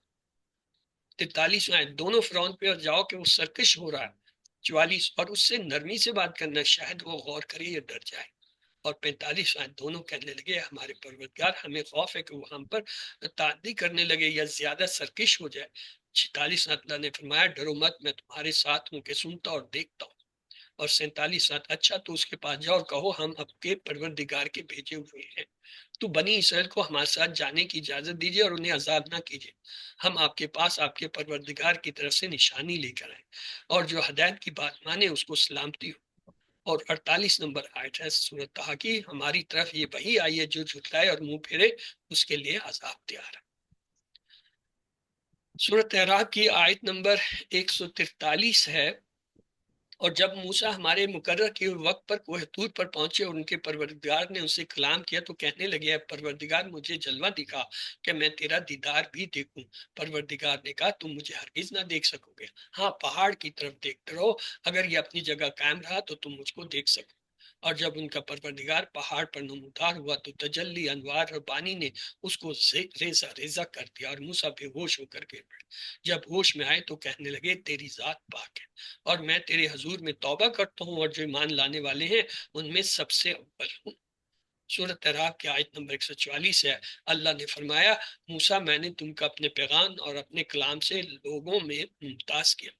43ویں آیت، دونوں فرعون پہ جاؤ کہ وہ سرکش ہو رہا ہے۔ 44، اور اس سے نرمی سے بات کرنا، شاید وہ غور کرے یا ڈر جائے۔ اور 45 آیت، دونوں کہنے لگے ہمارے پروردگار ہمیں خوف ہے کہ وہ ہم پر تعدی کرنے لگے یا زیادہ سرکش ہو جائے۔ 46 آیت، اللہ نے فرمایا ڈرو مت، میں تمہارے ساتھ ہوں کہ سنتا اور دیکھتا ہوں۔ اور 47 آیت، اچھا تو اس کے پاس جاؤ اور کہو ہم اب کے پروردگار کے بھیجے ہوئے ہیں، تو بنی اسرائیل کو ہمارے ساتھ جانے کی اجازت دیجیے اور انہیں عذاب نہ کیجیے، ہم آپ کے پاس آپ کے پروردگار کی طرف سے نشانی لے کر آئے، اور جو ہدایت کی بات مانے اس کو سلامتی ہو۔ اور 48 نمبر آیت ہے سورۃ طٰہٰ کی، ہماری طرف یہ وحی آئی ہے، جو جھٹلائے اور منہ پھیرے اس کے لیے عذاب تیار ہے۔ سورۃ اعراف کی آیت نمبر 143 ہے، اور جب موسیٰ ہمارے مقرر کیے ہوئے وقت پر کوہ طور پر پہنچے اور ان کے پروردگار نے ان سے کلام کیا تو کہنے لگے، اے پروردگار مجھے جلوہ دکھا کہ میں تیرا دیدار بھی دیکھوں۔ پروردگار نے کہا تم مجھے ہرگز نہ دیکھ سکو گے، ہاں پہاڑ کی طرف دیکھتے رہو، اگر یہ اپنی جگہ قائم رہا تو تم مجھ کو دیکھ سکو۔ اور جب ان کا پروردگار پہاڑ پر نمودار ہوا تو تجلی انوار اور پانی نے اس کو ریزہ ریزہ کر دیا اور موسیٰ بے ہوش ہو کر گر پڑے۔ جب ہوش میں آئے تو کہنے لگے تیری ذات پاک ہے اور میں تیرے حضور میں توبہ کرتا ہوں اور جو ایمان لانے والے ہیں ان میں سب سے اول ہوں۔ سورۃ اعراف کی آیت نمبر 144 ہے۔ اللہ نے فرمایا موسیٰ میں نے تم کو اپنے پیغام اور اپنے کلام سے لوگوں میں ممتاز کیا،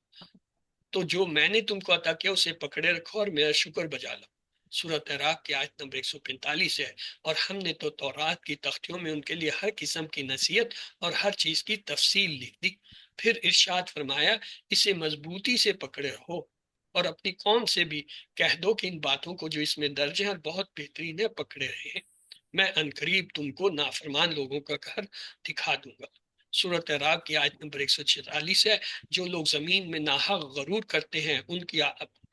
تو جو میں نے تم کو عطا کیا اسے پکڑے رکھو اور میرا شکر بجا لو۔ سورۃ اعراف کی آیت نمبر 145 ہے۔ اور ہم نے تو تورات کی تختیوں میں ان کے لیے ہر قسم کی نصیحت اور ہر چیز کی تفصیل لکھ دی۔ پھر ارشاد فرمایا اسے مضبوطی سے پکڑے رہو اور اپنی قوم سے بھی کہہ دو کہ ان باتوں کو جو اس میں درج ہیں اور بہت بہترین ہے پکڑے رہے ہیں، میں عنقریب تم کو نافرمان لوگوں کا گھر دکھا دوں گا۔ سورۃ اعراف کی آیت نمبر 146 ہے۔ جو لوگ زمین میں ناحق غرور کرتے ہیں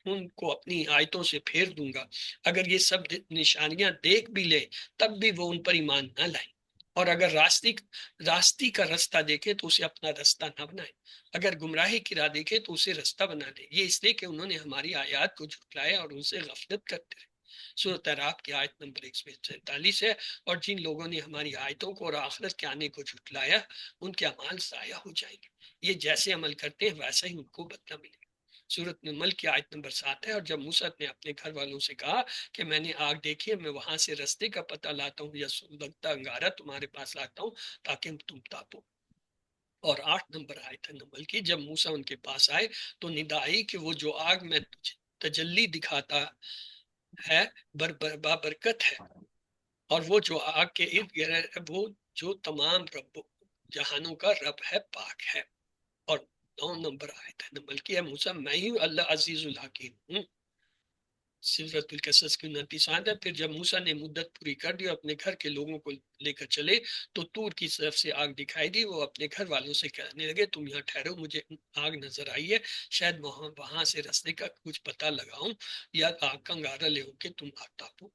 ان کو اپنی آیتوں سے پھیر دوں گا، اگر یہ سب نشانیاں دیکھ بھی لے تب بھی وہ ان پر ایمان نہ لائیں، اور اگر راستی کا رستہ دیکھے تو اسے اپنا رستہ نہ بنائے، اگر گمراہی کی راہ دیکھے تو اسے رستہ بنا لے، یہ اس لیے کہ انہوں نے ہماری آیات کو جھٹلایا اور ان سے غفلت کرتے رہے۔ سورۃ اعراف کی آیت نمبر 147 ہے۔ اور جن لوگوں نے ہماری آیتوں کو اور آخرت کے آنے کو جھٹلایا ان کے اعمال ضائع ہو جائیں گے، یہ جیسے عمل کرتے ہیں ویسا ہی ان کو بدلہ ملے گا۔ سورۃ نمل کی آیت نمبر 7 ہے۔ اور جب موسیٰ نے اپنے گھر والوں سے کہا کہ میں نے آگ دیکھی ہے، میں وہاں سے رستے کا پتہ لاتا ہوں یا سلگتا انگارہ تمہارے پاس لاتا ہوں تاکہ تم تاپو۔ اور 8 نمبر آیت ہے نمل کی، جب موسیٰ ان کے پاس آئے تو ندا آئی کہ وہ جو آگ میں تجلی دکھاتا ہے بابرکت ہے، اور وہ جو آگ کے ارد گرد ہے وہ جو تمام رب جہانوں کا رب ہے، پاک ہے۔ اور 9 نمبر آیت ہے نمل کی، ہے موسیٰ میں ہی اللہ عزیز الحکیم ہوں۔ سورۃ القصص کی 29 آیت ہے۔ پھر جب موسیٰ نے مدت پوری کر دی اور اپنے گھر کے لوگوں کو لے کر چلے تو طور کی طرف سے آگ دکھائی دی، وہ اپنے گھر والوں سے کہنے لگے تم یہاں ٹھہرو، مجھے آگ نظر آئی ہے، شاید وہاں سے راستے کا کچھ پتہ لگاؤں یا آگ کا انگارہ لے ہو کہ تم تاپو۔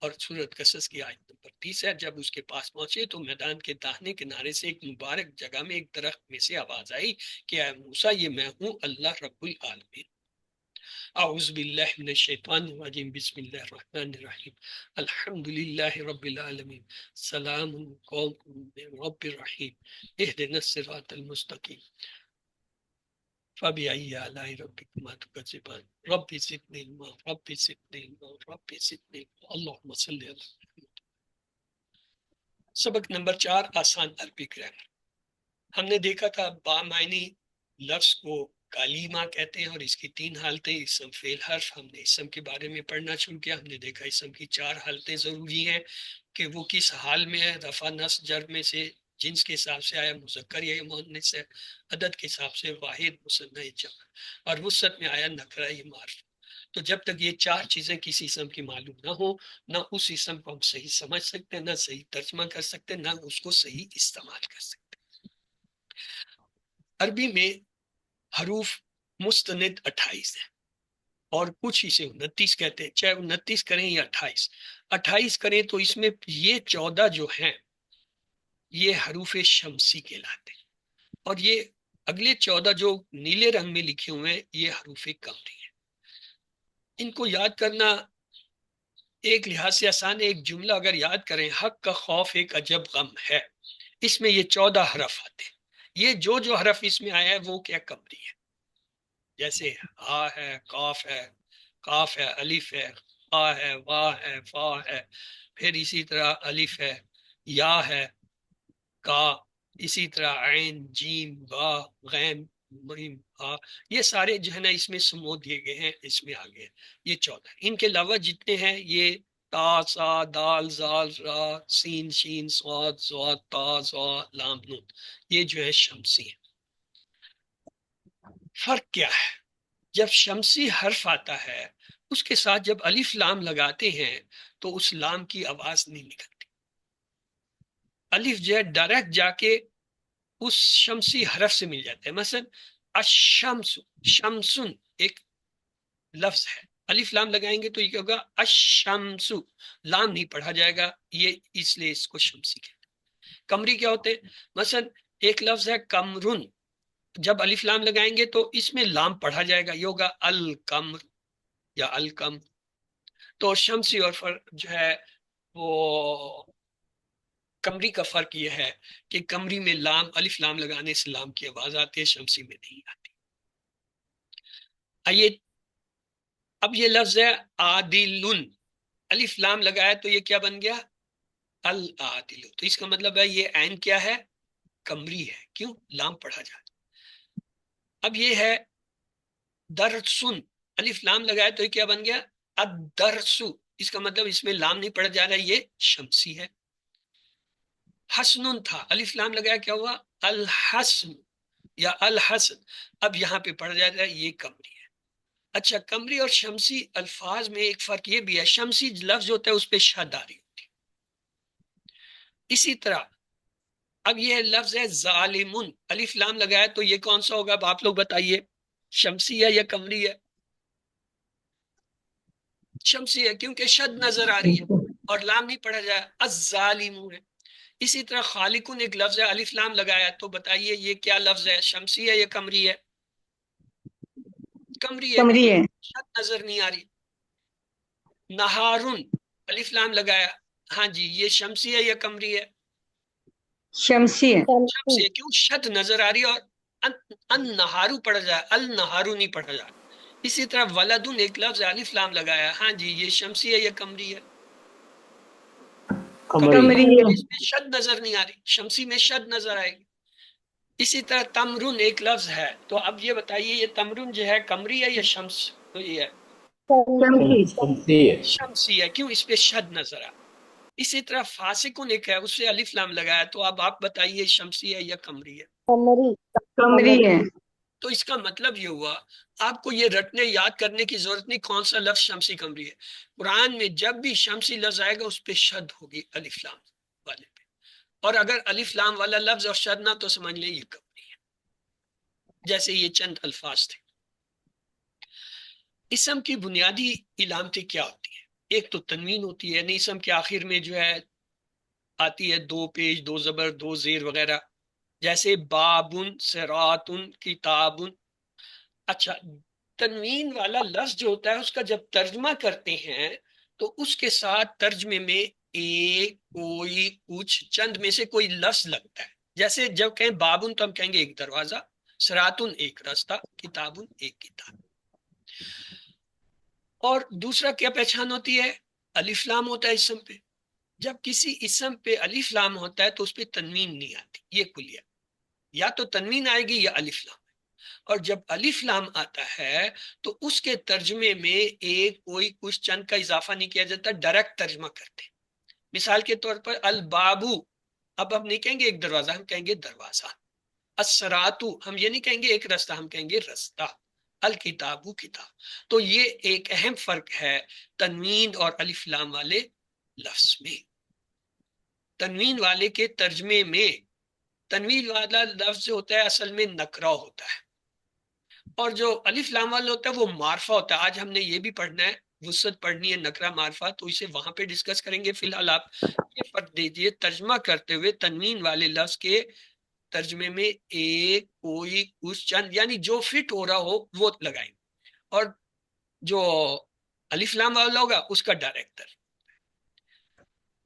اور سورۃ قصص کی آیت نمبر 30 ہے۔ جب اس کے پاس پہنچے تو میدان کے داہنے کنارے سے ایک مبارک جگہ میں ایک درخت میں سے آواز آئی کہ اے موسیٰ یہ میں ہوں اللہ رب العالمین۔ اعوذ باللہ من الشیطان الرجیم، بسم اللہ الرحمن الرحیم، الحمد للہ رب العالمین، سلام قوم رب الرحیم، اہدنا الصراط المستقیم، فبأي آلاء ربكما تكذبان، رب زدنی علما رب زدنی علما رب زدنی علما، اللہم صلی علی محمد۔ سبق نمبر 4، آسان عربی گرامر۔ ہم نے دیکھا تھا بامعنی لفظ کو کلیمہ کہتے ہیں اور اس کی 3 حالتیں، اسم فعل حرف۔ ہم نے اسم کے بارے میں پڑھنا شروع کیا، ہم نے دیکھا اسم کی 4 حالتیں ضروری ہیں کہ وہ کس حال میں ہے، رفع نصب جر میں سے، جنس کے حساب سے آیا مذکر یا مؤنث ہے، عدد کے حساب سے واحد مثنی جمع، اور وسعت میں آیا نکرہ یا معرفہ۔ تو جب تک یہ 4 چیزیں کسی اسم کی معلوم نہ ہو، نہ اس اسم کو ہم صحیح سمجھ سکتے، نہ صحیح ترجمہ کر سکتے، نہ اس کو صحیح استعمال کر سکتے۔ عربی میں حروف مستند 28 ہیں اور کچھ اسے 29 کہتے ہیں، چاہے 29 کریں یا 28۔ 28 کریں تو اس میں یہ 14 جو ہیں یہ حروف شمسی کہلاتے ہیں، اور یہ اگلے 14 جو نیلے رنگ میں لکھے ہوئے ہیں یہ حروف قمری ہیں۔ ان کو یاد کرنا ایک لحاظ سے آسان ہے، ایک جملہ اگر یاد کریں، حق کا خوف ایک عجب غم ہے، اس میں یہ 14 حرف آتے ہیں، یہ جو حرف اس میں آیا ہے وہ کیا قمری ہے، جیسے ہا ہے، کاف ہے، الف ہے، قا ہے، وا ہے، فا ہے، پھر اسی طرح الف ہے، یا ہے، کا، اسی طرح عین، جیم، با، غین، میم، ہا، یہ سارے جو ہے نا اس میں سمو دیے گئے ہیں، اس میں آگے ہیں، یہ 14۔ ان کے علاوہ جتنے ہیں یہ تا، سا، دال، زال، را، سین، شین، صاد، ضاد، تا، زا، لام، نون، یہ جو ہے شمسی ہے۔ فرق کیا ہے؟ جب شمسی حرف آتا ہے اس کے ساتھ جب الف لام لگاتے ہیں تو اس لام کی آواز نہیں نکلتی، الف جو ہے ڈائریکٹ جا کے اس شمسی حرف سے مل جاتے ہیں. مثلا الشمس، شمسن ایک لفظ ہے، الف لام لگائیں گے تو یہ کیا ہوگا؟ الشمس، لام نہیں پڑھا جائے گا، یہ اس لیے اس کو شمسی کہتے ہیں. قمری کیا ہوتے ہیں؟ مثلا ایک لفظ ہے قمرن، جب الف لام لگائیں گے تو اس میں لام پڑھا جائے گا، یہ ہوگا القمر یا القمر. تو شمسی اور جو ہے وہ قمری کا فرق یہ ہے کہ قمری میں لام، الف لام لگانے سے لام کی آواز آتی ہے، شمسی میں نہیں آتی. آئیے اب یہ لفظ ہے عادل، الف لام لگایا تو یہ کیا بن گیا؟ العادل. تو اس کا مطلب ہے یہ عین کیا ہے؟ قمری ہے. کیوں؟ لام پڑھا جائے. اب یہ ہے درسن، الف لام لگایا تو یہ کیا بن گیا؟ الدرس. اس کا مطلب اس میں لام نہیں پڑھا جا رہا، یہ شمسی ہے. حسن تھا، الف لام لگایا کیا ہوا؟ الحسن یا الحسن. اب یہاں پہ پڑھ جاتا ہے، یہ قمری ہے. اچھا، قمری اور شمسی الفاظ میں ایک فرق یہ بھی ہے، شمسی لفظ ہوتا ہے اس پہ شد آ رہی ہوتی ہے. اسی طرح اب یہ لفظ ہے ظالمن، الف لام لگایا تو یہ کون سا ہوگا؟ اب آپ لوگ بتائیے، شمسی ہے یا قمری ہے؟ شمسی ہے، کیونکہ شد نظر آ رہی ہے اور لام نہیں پڑھا جائے. الظالمون ہے. اسی طرح خالقن ایک لفظ ہے، الف لام لگایا تو بتائیے یہ کیا لفظ ہے؟ شمسی ہے یا قمری ہے؟ قمری ہے، قمری ہے. شد نظر نہیں آ رہی. نہارن، الف لام لگایا، ہاں جی یہ شمسی ہے یا قمری ہے؟ شمسی ہے. شمسی ہے. کیوں؟ شد نظر آ رہی ہے اور ان نہارو پڑھا جائے، النہارو نہیں پڑھا جائے. اسی طرح ولدن ایک لفظ ہے، الف لام لگایا، ہاں جی یہ شمسی ہے یا قمری ہے؟ قمری ہے. اس میں شد نظر نہیں آ رہی، شمسی میں شد نظر آئے گی. اسی طرح تمرن ایک لفظ ہے، تو اب یہ بتائیے یہ تمرن جو ہے قمری ہے یا شمس؟ تو یہ ہے شمسی ہے. کیوں؟ اس پہ شد نظر آ. اسی طرح فاسقن ایک ہے، اس سے الف لام لگایا، تو اب آپ بتائیے شمسی ہے یا قمری ہے؟ قمری ہے. تو اس کا مطلب یہ ہوا، آپ کو یہ رٹنے یاد کرنے کی ضرورت نہیں کون سا لفظ شمسی قمری ہے. قرآن میں جب بھی شمسی لفظ آئے گا اس پہ شد ہوگی الف لام والے پہ، اور اگر الف لام والا لفظ اور شد نہ تو سمجھ لیں یہ قمری ہے. جیسے یہ چند الفاظ تھے. اسم کی بنیادی علامتیں کیا ہوتی ہیں؟ ایک تو تنوین ہوتی ہے، یعنی اسم کے آخر میں جو ہے آتی ہے دو پیش، دو زبر، دو زیر وغیرہ، جیسے بابن، سراتن، کتابن. اچھا، تنوین والا لفظ جو ہوتا ہے اس کا جب ترجمہ کرتے ہیں تو اس کے ساتھ ترجمے میں ایک، کوئی، کچھ، چند میں سے کوئی لفظ لگتا ہے. جیسے جب کہیں بابن تو ہم کہیں گے ایک دروازہ، سراتن ایک راستہ، کتابن ایک کتاب. اور دوسرا کیا پہچان ہوتی ہے؟ الف لام ہوتا ہے اسم پہ. جب کسی اسم پہ الف لام ہوتا ہے تو اس پہ تنوین نہیں آتی، یہ کلیہ. یا تو تنوین آئے گی یا الف لام. اور جب الف لام آتا ہے تو اس کے ترجمے میں ایک، کوئی، کچھ، چند کا اضافہ نہیں کیا جاتا، ڈائریکٹ ترجمہ کرتے. مثال کے طور پر البابو، اب ہم نہیں کہیں گے ایک دروازہ، ہم کہیں گے دروازہ. السراتو، ہم یہ نہیں کہیں گے ایک راستہ، ہم کہیں گے راستہ. الکتابو، کتاب. تو یہ ایک اہم فرق ہے تنوین اور الف لام والے لفظ میں. تنوین والے کے ترجمے میں، تنوین والا لفظ ہوتا ہے اصل میں نکرہ ہوتا ہے، اور جو الف لام والا ہوتا ہے وہ معرفہ ہوتا ہے. آج ہم نے یہ بھی پڑھنا ہے، وسعت پڑھنی ہے نکرہ معرفہ، تو اسے وہاں پہ ڈسکس کریں گے. فی الحال آپ یہ فرق دیجئے، ترجمہ کرتے ہوئے تنوین والے لفظ کے ترجمے میں ایک، کوئی، کچھ، چند، یعنی جو فٹ ہو رہا ہو وہ لگائیں، اور جو الف لام والا ہوگا اس کا ڈائریکٹر.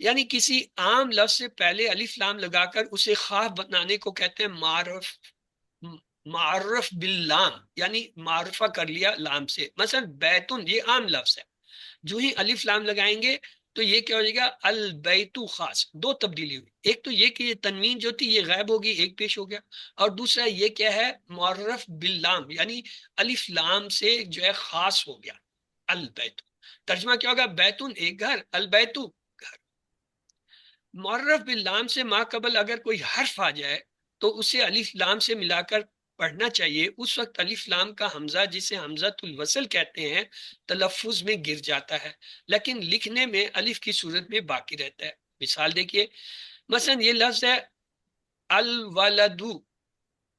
یعنی کسی عام لفظ سے پہلے الف لام لگا کر اسے خاص بنانے کو کہتے ہیں معرف. معرف باللام، یعنی معرفہ کر لیا لام سے. مثلا بیتن یہ عام لفظ ہے، جو ہی الف لام لگائیں گے تو یہ کیا ہو جائے گا؟ البیتو خاص. دو تبدیلی ہوئی، ایک تو یہ کہ یہ تنوین جو تھی یہ غائب ہوگی، ایک پیش ہو گیا، اور دوسرا یہ کیا ہے؟ معرف باللام، یعنی الف لام سے جو ہے خاص ہو گیا. البیتو ترجمہ کیا ہوگا؟ بیتن ایک گھر، البیتو گھر. معرف باللام سے ما قبل اگر کوئی حرف آ جائے تو اسے الف لام سے ملا کر پڑھنا چاہیے. اس وقت الف لام کا حمزہ، جسے حمزۃ الوصل کہتے ہیں، تلفظ میں گر جاتا ہے، لیکن لکھنے میں الف کی صورت میں باقی رہتا ہے. مثال دیکھیے، مثلا یہ لفظ ہے الولدو،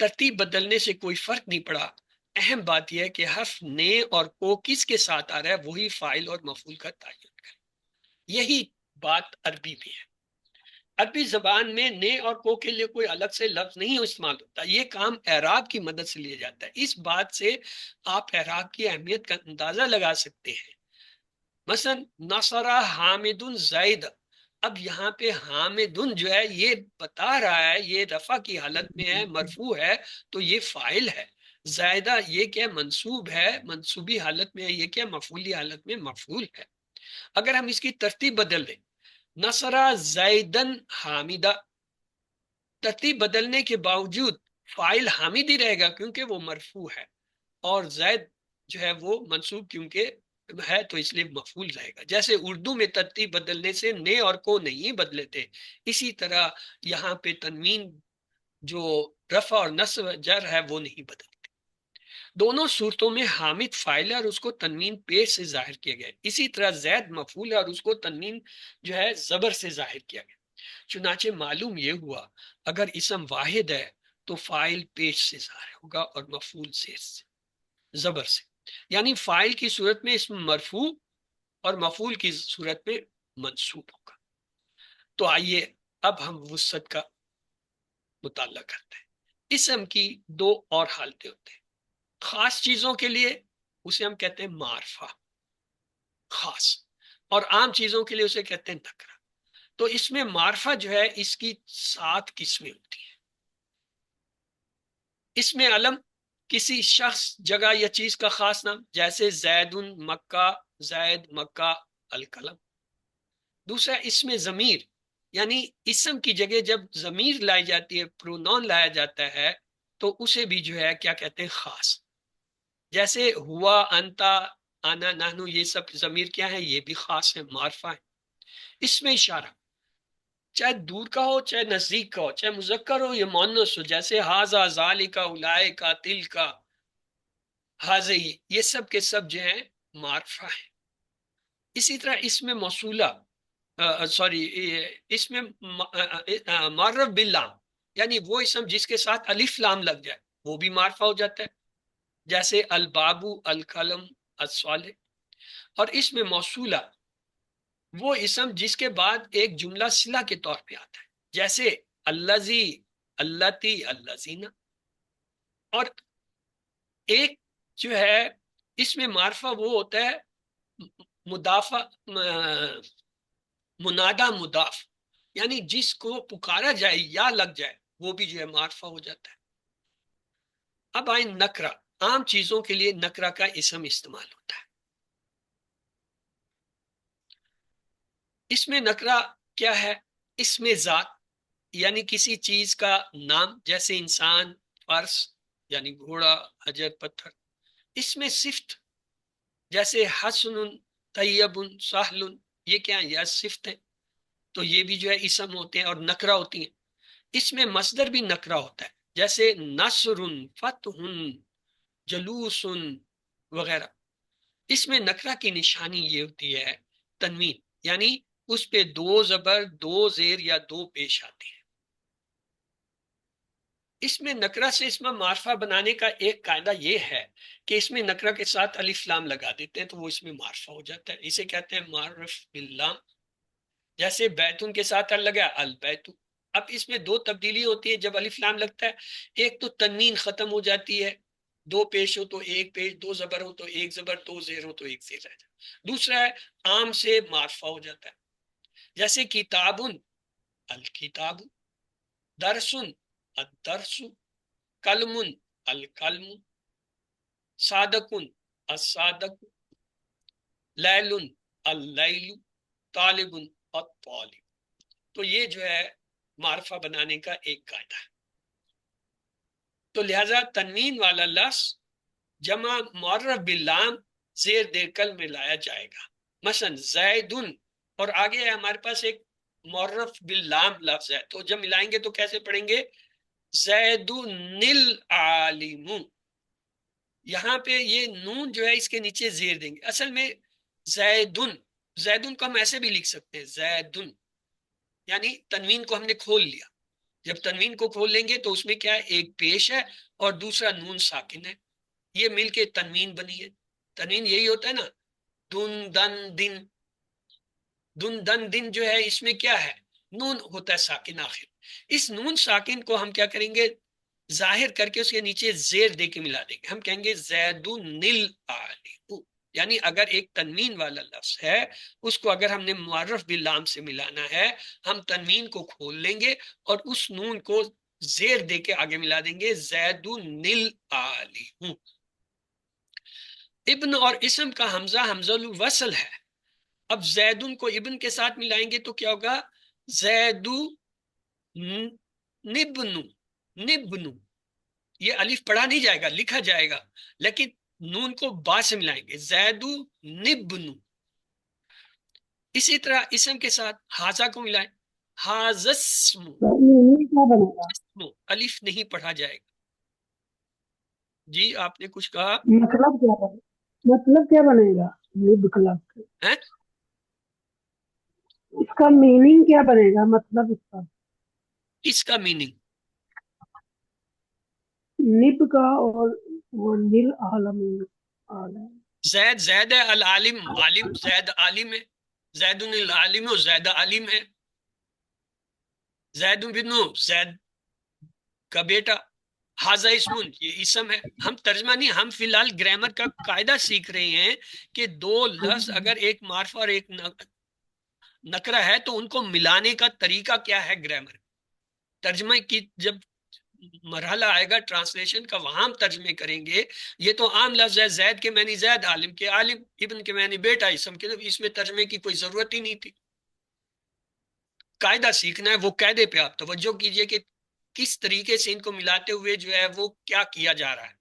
ترتیب بدلنے سے کوئی فرق نہیں پڑا، اہم بات یہ ہے کہ حرف نے اور کو کس کے ساتھ آ رہا ہے وہی فاعل اور مفعول کا تعین کرے۔ یہی بات عربی میں ہے۔ عربی زبان میں نے اور کو کے لیے کوئی الگ سے لفظ نہیں استعمال ہوتا، یہ کام اعراب کی مدد سے لیا جاتا ہے۔ اس بات سے آپ اعراب کی اہمیت کا اندازہ لگا سکتے ہیں۔ مثلا نصرہ حامد زید، اب یہاں پہ حامدن جو ہے یہ بتا رہا ہے یہ رفع کی حالت میں ہے، مرفوع ہے، تو یہ فاعل ہے۔ زائدہ یہ کیا منصوب ہے، منصوبی حالت میں ہے، یہ کیا مفعولی حالت میں مفعول ہے۔ اگر ہم اس کی ترتیب بدل دیں، نصرہ زیدن حامدہ، ترتیب بدلنے کے باوجود فاعل حامد ہی رہے گا کیونکہ وہ مرفوع ہے، اور زید جو ہے وہ منصوب کیونکہ ہے تو اس لیے مفعول رہے گا۔ جیسے اردو میں ترتیب بدلنے سے نے اور کو نہیں بدلے تھے، اسی طرح یہاں پہ تنوین جو رفع اور نصب جر ہے وہ نہیں بدلتے۔ دونوں صورتوں میں حامد فاعل ہے اور اس کو تنوین پیش سے ظاہر کیا گیا، اسی طرح زید مفعول ہے اور اس کو تنوین جو ہے زبر سے ظاہر کیا گیا۔ چنانچہ معلوم یہ ہوا اگر اسم واحد ہے تو فاعل پیش سے ظاہر ہوگا اور مفعول سے زبر سے، یعنی فاعل کی صورت میں اسم مرفوع اور مفعول کی صورت میں منصوب ہوگا۔ تو آئیے اب ہم وسعت کا مطالعہ کرتے ہیں۔ اسم کی دو اور حالتیں ہوتے ہیں، خاص چیزوں کے لیے اسے ہم کہتے ہیں معرفہ خاص، اور عام چیزوں کے لیے اسے کہتے ہیں نکرہ۔ تو اس میں معرفہ جو ہے اس کی 7 قسمیں ہوتی ہیں۔ اس میں علم کسی شخص، جگہ یا چیز کا خاص نام، جیسے زید مکہ، زید مکہ القلم۔ دوسرا اس میں ضمیر، یعنی اسم کی جگہ جب ضمیر لائی جاتی ہے، پرونون لایا جاتا ہے، تو اسے بھی جو ہے کیا کہتے ہیں خاص، جیسے ہوا، انتا، انا، نحنو، یہ سب ضمیر کیا ہے، یہ بھی خاص ہے، معرفہ ہے۔ اس میں اشارہ چاہے دور کا ہو چاہے نزدیک کا ہو، چاہے مذکر ہو یا مؤنث ہو، جیسے ہاذا، ذالک، اولئک، تلک، ہذہ، یہ سب کے سب جو ہیں معرفہ ہیں۔ اسی طرح اس میں موصولہ اس میں معرف باللام، یعنی وہ اسم جس کے ساتھ الف لام لگ جائے وہ بھی معرفہ ہو جاتا ہے، جیسے البابو، القلم، الصالح۔ اور اس میں موصولہ وہ اسم جس کے بعد ایک جملہ صلہ کے طور پہ آتا ہے، جیسے الذی، اللتی، اللذین۔ اور ایک جو ہے اس میں معرفہ وہ ہوتا ہے مدافع، منادہ مضاف، یعنی جس کو پکارا جائے یا لگ جائے وہ بھی جو ہے معرفہ ہو جاتا ہے۔ اب آئیں نکرہ، عام چیزوں کے لیے نکرہ کا اسم استعمال ہوتا ہے۔ اس میں نکرہ کیا ہے، اس میں ذات یعنی کسی چیز کا نام، جیسے انسان، فرس یعنی گھوڑا، حجر، پتھر۔ اس میں صفت، جیسے حسن، طیب، سہل، یہ کیا ہے، یہ صفت ہے، تو یہ بھی جو ہے اسم ہوتے ہیں اور نکرہ ہوتی ہیں۔ اس میں مصدر بھی نکرہ ہوتا ہے، جیسے نصر، فتح، جلوس وغیرہ۔ اس میں نکرہ کی نشانی یہ ہوتی ہے تنوین، یعنی اس پہ 2 زبر، 2 زیر یا 2 پیش آتے ہیں۔ اس میں نکرہ سے اسم معرفہ بنانے کا ایک قاعدہ یہ ہے کہ اس میں نکرہ کے ساتھ الف لام لگا دیتے ہیں تو وہ اس میں معرفہ ہو جاتا ہے، اسے کہتے ہیں معرف باللام۔ جیسے بیتون کے ساتھ لگا البیت۔ اب اس میں 2 تبدیلی ہوتی ہے جب الف لام لگتا ہے، ایک تو تنوین ختم ہو جاتی ہے، 2 پیش ہو تو 1 پیش، 2 زبر ہو تو 1 زبر، 2 زیر ہو تو 1 زیر رہ جاتا ہے۔ دوسرا ہے عام سے معرفہ ہو جاتا ہے، جیسے کتابن، الکتاب، درسن، الدرس، کلمن، الکلم، صادقن، الصادق، لیلن، اللیل، طالبن، الطالب۔ تو یہ جو ہے معرفہ بنانے کا ایک قاعدہ ہے۔ تو لہذا تنوین والا لفظ جمع معرف باللام زیر دیکل میں لایا جائے گا، مثلا زیدن، اور آگے ہے ہمارے پاس ایک معرف باللام لفظ ہے، تو جب ملائیں گے تو کیسے پڑھیں گے، زیدن العالم۔ یہاں پہ یہ نون جو ہے اس کے نیچے زیر دیں گے، اصل میں زیدن، زیدن کو ہم ایسے بھی لکھ سکتے ہیں زیدن، یعنی تنوین کو ہم نے کھول لیا، جب تنوین کو کھول لیں گے تو اس میں کیا ہے، ایک پیش ہے اور دوسرا نون ساکن ہے، یہ مل کے تنوین بنی ہے. تنوین یہی ہوتا ہے نا، دن دن دن، دن دن دن جو ہے اس میں کیا ہے، نون ہوتا ہے ساکن آخر. اس نون ساکن کو ہم کیا کریں گے، ظاہر کر کے اس کے نیچے زیر دے کے ملا دیں گے. ہم کہیں گے زیدن نل آلی، یعنی اگر ایک تنوین والا لفظ ہے اس کو اگر ہم نے معرف باللام سے ملانا ہے، ہم تنوین کو کھول لیں گے اور اس نون کو زیر دے کے آگے ملا دیں گے، زیدن نل آلی ہوں. ابن اور اسم کا حمزہ حمزہ الوصل ہے. اب زیدن کو ابن کے ساتھ ملائیں گے تو کیا ہوگا، زیدو نبنو، نبنو، یہ الف پڑھا نہیں جائے گا، لکھا جائے گا، لیکن نون کو با سے ملائیں گے، زیدو نبنو. اسی طرح اسم کے ساتھ حاضہ کو ملائیں، حاضسمو، کیا بنے گا؟ الف نہیں پڑھا جائے گا. جی آپ نے کچھ کہا مطلب کیا بنے گا؟ مطلب کیا بنے گا؟ نب کا لفظ ہے؟ اس کا میننگ کیا بنے گا؟ مطلب اس کا اس کا میننگ نب کا اور وہ نیل عالم عالم. زید زید ہے، العالم عالم، زید عالم ہے، زید العالم و زید عالم ہے، زید بن زید کا بیٹا، حاضہ اسمن یہ اسم ہے. ہم ترجمہ نہیں، ہم فی الحال گرامر کا قاعدہ سیکھ رہے ہیں کہ دو لفظ اگر ایک معرفہ اور ایک نکرہ ہے تو ان کو ملانے کا طریقہ کیا ہے. گرامر ترجمہ کی جب مرحلہ آئے گا ٹرانسلیشن کا، وہاں ہم ترجمے کریں گے. یہ تو عام لفظ ہے، زید کے معنی زید، عالم کے عالم، ابن کے معنی بیٹا، اسم کے، اس میں ترجمے کی کوئی ضرورت ہی نہیں تھی. قاعدہ سیکھنا ہے، وہ قاعدے پہ آپ توجہ کیجئے کہ کس طریقے سے ان کو ملاتے ہوئے جو ہے وہ کیا کیا جا رہا ہے.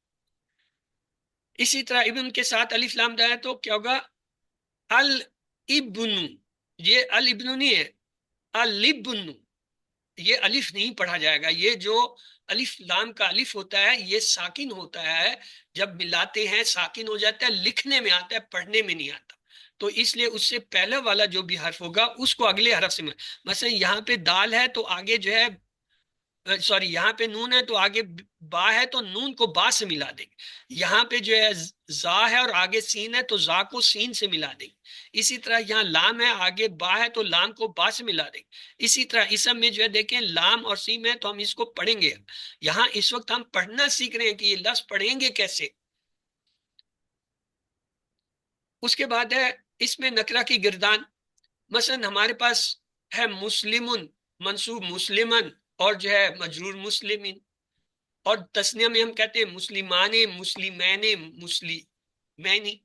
اسی طرح ابن کے ساتھ الف لام ہے تو کیا ہوگا، الابن، یہ الابن نہیں ہے، الابن، یہ الف نہیں پڑھا جائے گا. یہ جو الف لام کا الف ہوتا ہے یہ ساکن ہوتا ہے، جب ملاتے ہیں ساکن ہو جاتا ہے، لکھنے میں آتا ہے، پڑھنے میں نہیں آتا. تو اس لیے اس سے پہلے والا جو بھی حرف ہوگا اس کو اگلے حرف سے مثلا یہاں پہ دال ہے تو آگے جو ہے، سوری یہاں پہ نون ہے تو آگے با ہے تو نون کو با سے ملا دیں گے. یہاں پہ جو ہے زا ہے اور آگے سین ہے تو زا کو سین سے ملا دیں گے. اسی طرح یہاں لام ہے، آگے با ہے تو لام کو با سے ملا دیں گے. اسی طرح اسم میں جو ہے دیکھیں لام اور سین ہے تو ہم اس کو پڑھیں گے. یہاں اس وقت ہم پڑھنا سیکھ رہے ہیں کہ یہ لفظ پڑھیں گے کیسے. اس کے بعد ہے اس میں نکرہ کی گردان. مثلا ہمارے پاس ہے مسلمن، منصوب مسلمن، اور جو ہے مجرور مسلمین. اور تسنیہ میں ہم کہتے ہیں مسلمان، مسلمین، مسلمینی.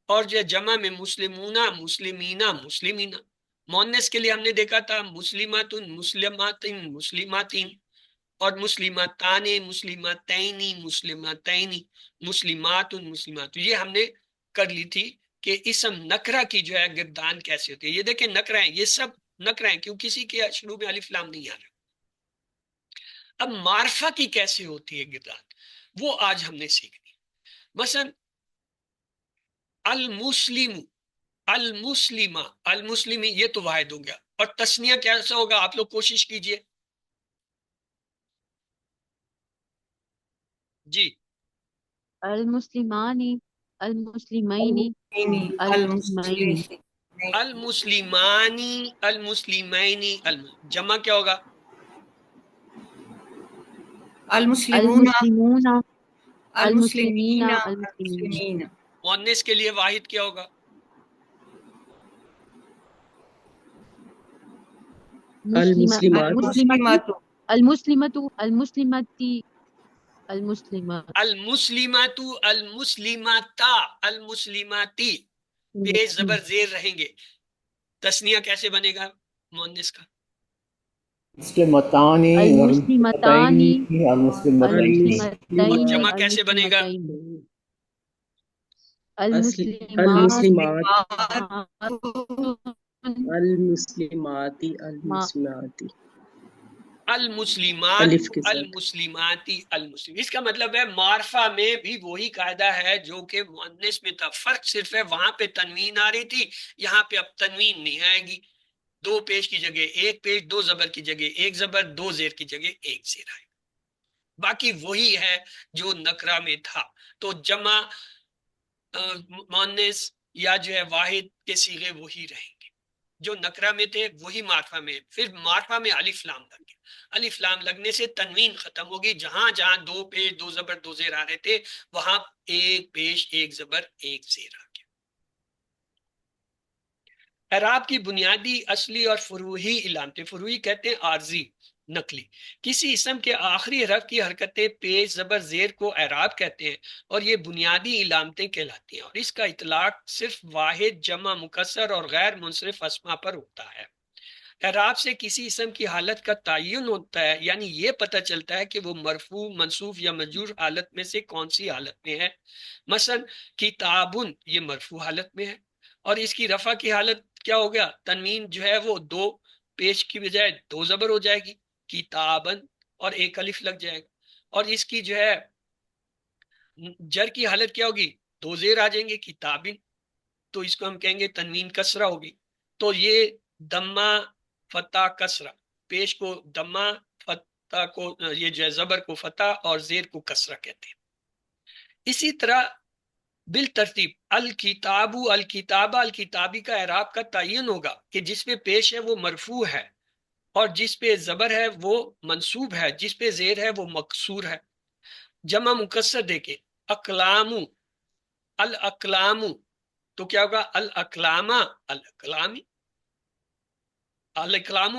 اور جو ہے جمع میں مسلمون، مسلمینہ، مسلمینہ. مؤنث کے لیے ہم نے دیکھا تھا مسلمات، مسلمات، مسلماتین. اور مسلماتان، مسلماتین، مسلماتین، مسلمات، مسلمات. یہ ہم نے کر لی تھی کہ اسم نکرہ کی جو ہے گردان کیسے ہوتی ہے. یہ دیکھیں نکرہ ہیں، یہ سب نکرہ ہیں، کیوں کسی کے شروع میں الف لام نہیں آ رہا. اب معرفہ کی کیسے ہوتی ہے گردان، وہ آج ہم نے سیکھنی. مثلا المسلم، المسلمہ، المسلمی، یہ تو واحد ہو گیا. اور تسنیہ کیسا ہوگا آپ لوگ کوشش کیجئے. جی المسلمانی، المسلمین، المسلمین. المسلمانی، المسلمین، جمع کیا ہوگا، المسلمون المسلمون، المسلمین، المسلمین المسلمین. المسلمین مؤنث کے لیے واحد کیا ہوگا، المسلمات المسلمۃ، المسلمتی، المسلمات. المسلمات، المسلماتا، المسلماتی، پیش زبر زیر رہیں گے. تسنیہ کیسے بنے گا مؤنث کا، مسلمتانی، المسلمتانی، المسلمتین. المسلمتین، اور جمع کیسے بنے گا، المسلمتین. المسلمات، المسلماتی، المسلماتی، المسلمات، الف کے ساتھ. المسلماتی، المسلم. اس کا مطلب ہے معرفہ میں بھی وہی قاعدہ ہے جو کہ مؤنث میں تھا. فرق صرف ہے وہاں پہ تنوین آ رہی تھی، یہاں پہ اب تنوین نہیں آئے گی. دو پیش کی جگہ ایک پیش، دو زبر کی جگہ ایک زبر، دو زیر کی جگہ ایک زیر آئے. باقی وہی ہے جو نکرہ میں تھا. تو جمع مؤنث یا جو ہے واحد کے صیغے وہی رہیں گے جو نکرہ میں تھے، وہی معرفہ میں. پھر معرفہ میں الف لام لگ گیا. الف لام لگنے سے تنوین ختم ہوگی. جہاں جہاں دو پیش دو زبر دو زیر آ رہے تھے وہاں ایک پیش ایک زبر ایک زیر آ گیا. اعراب کی بنیادی اصلی اور فروعی علامتیں، فروعی کہتے ہیں عارضی نقلی. کسی اسم کے آخری حرف کی حرکتیں پیش زبر زیر کو اعراب کہتے ہیں اور یہ بنیادی علامتیں کہلاتی ہیں، اور اس کا اطلاق صرف واحد جمع مکسر اور غیر منصرف اسما پر ہوتا ہے. اعراب سے کسی اسم کی حالت کا تعین ہوتا ہے، یعنی یہ پتہ چلتا ہے کہ وہ مرفوع، منصوب یا مجرور حالت میں سے کون سی حالت میں ہے. مثلا کتابن یہ مرفوع حالت میں ہے، اور اس کی رفع کی حالت کیا ہو گیا؟ تنوین جو ہے وہ دو پیش کی بجائے دو زبر ہو جائے گی، کتابن، اور ایک الف لگ جائے گا. اور اس کی جو ہے جر کی حالت کیا ہوگی؟ دو زیر آ جائیں گے، کتابن، تو اس کو ہم کہیں گے تنوین کسرہ ہوگی. تو یہ دمہ فتح کسرہ، پیش کو دمہ، فتح کو یہ جو ہے زبر کو فتح اور زیر کو کسرہ کہتے ہیں. اسی طرح بالترتیب الکتاب، الکتابہ، الکتابی کا اعراب کا تعین ہوگا کہ جس پہ پیش ہے وہ مرفوع ہے، اور جس پہ زبر ہے وہ منصوب ہے، جس پہ زیر ہے وہ مکسور ہے. جمع مکسر دیکھیں، اقلام، الاقلام، تو کیا ہوگا؟ الاقلامہ، الاقلامی. الاقلام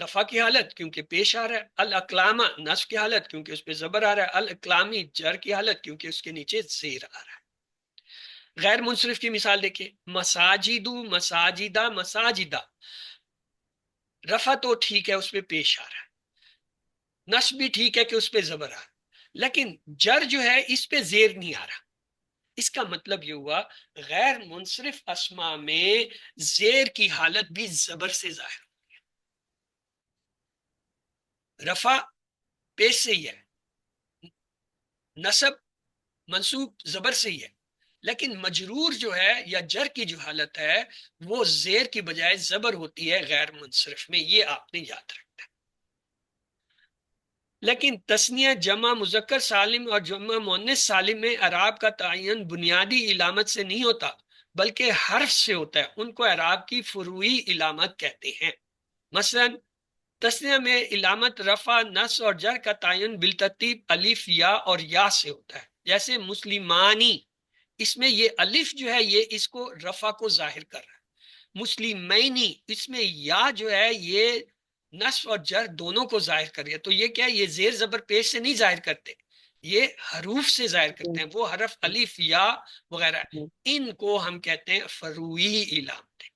رفع کی حالت کیونکہ پیش آ رہا ہے، الاقلامہ نصب کی حالت کیونکہ اس پہ زبر آ رہا ہے، الاقلامی جر کی حالت کیونکہ اس کے نیچے زیر آ رہا ہے. غیر منصرف کی مثال دیکھیں، مساجد، مساجدہ، مساجدہ. رفع تو ٹھیک ہے اس پہ پیش آ رہا ہے، نصب بھی ٹھیک ہے کہ اس پہ زبر آ رہا ہے، لیکن جر جو ہے اس پہ زیر نہیں آ رہا. اس کا مطلب یہ ہوا غیر منصرف اسما میں زیر کی حالت بھی زبر سے ظاہر ہوتی ہے. رفع پیش سے ہی ہے، نصب منصوب زبر سے ہی ہے، لیکن مجرور جو ہے یا جر کی جو حالت ہے وہ زیر کی بجائے زبر ہوتی ہے غیر منصرف میں. یہ آپ نے یاد رکھنا ہے. لیکن تثنیہ، جمع مذکر سالم اور جمع مؤنث سالم میں اعراب کا تعین بنیادی علامت سے نہیں ہوتا بلکہ حرف سے ہوتا ہے. ان کو اعراب کی فروعی علامت کہتے ہیں. مثلا تثنیہ میں علامت رفع، نصب اور جر کا تعین بالترتیب الف، یا اور یا سے ہوتا ہے. جیسے مسلمانی، اس میں یہ الف جو ہے یہ اس کو رفع کو ظاہر کر رہا ہے. مسلمینی، اس میں یا جو ہے یہ نصب اور جر دونوں کو ظاہر کر رہی ہے. تو یہ کیا ہے؟ یہ زیر زبر پیش سے نہیں ظاہر کرتے، یہ حروف سے ظاہر کرتے ہیں. وہ حرف الف، یا وغیرہ، ان کو ہم کہتے ہیں فروعی علامتیں.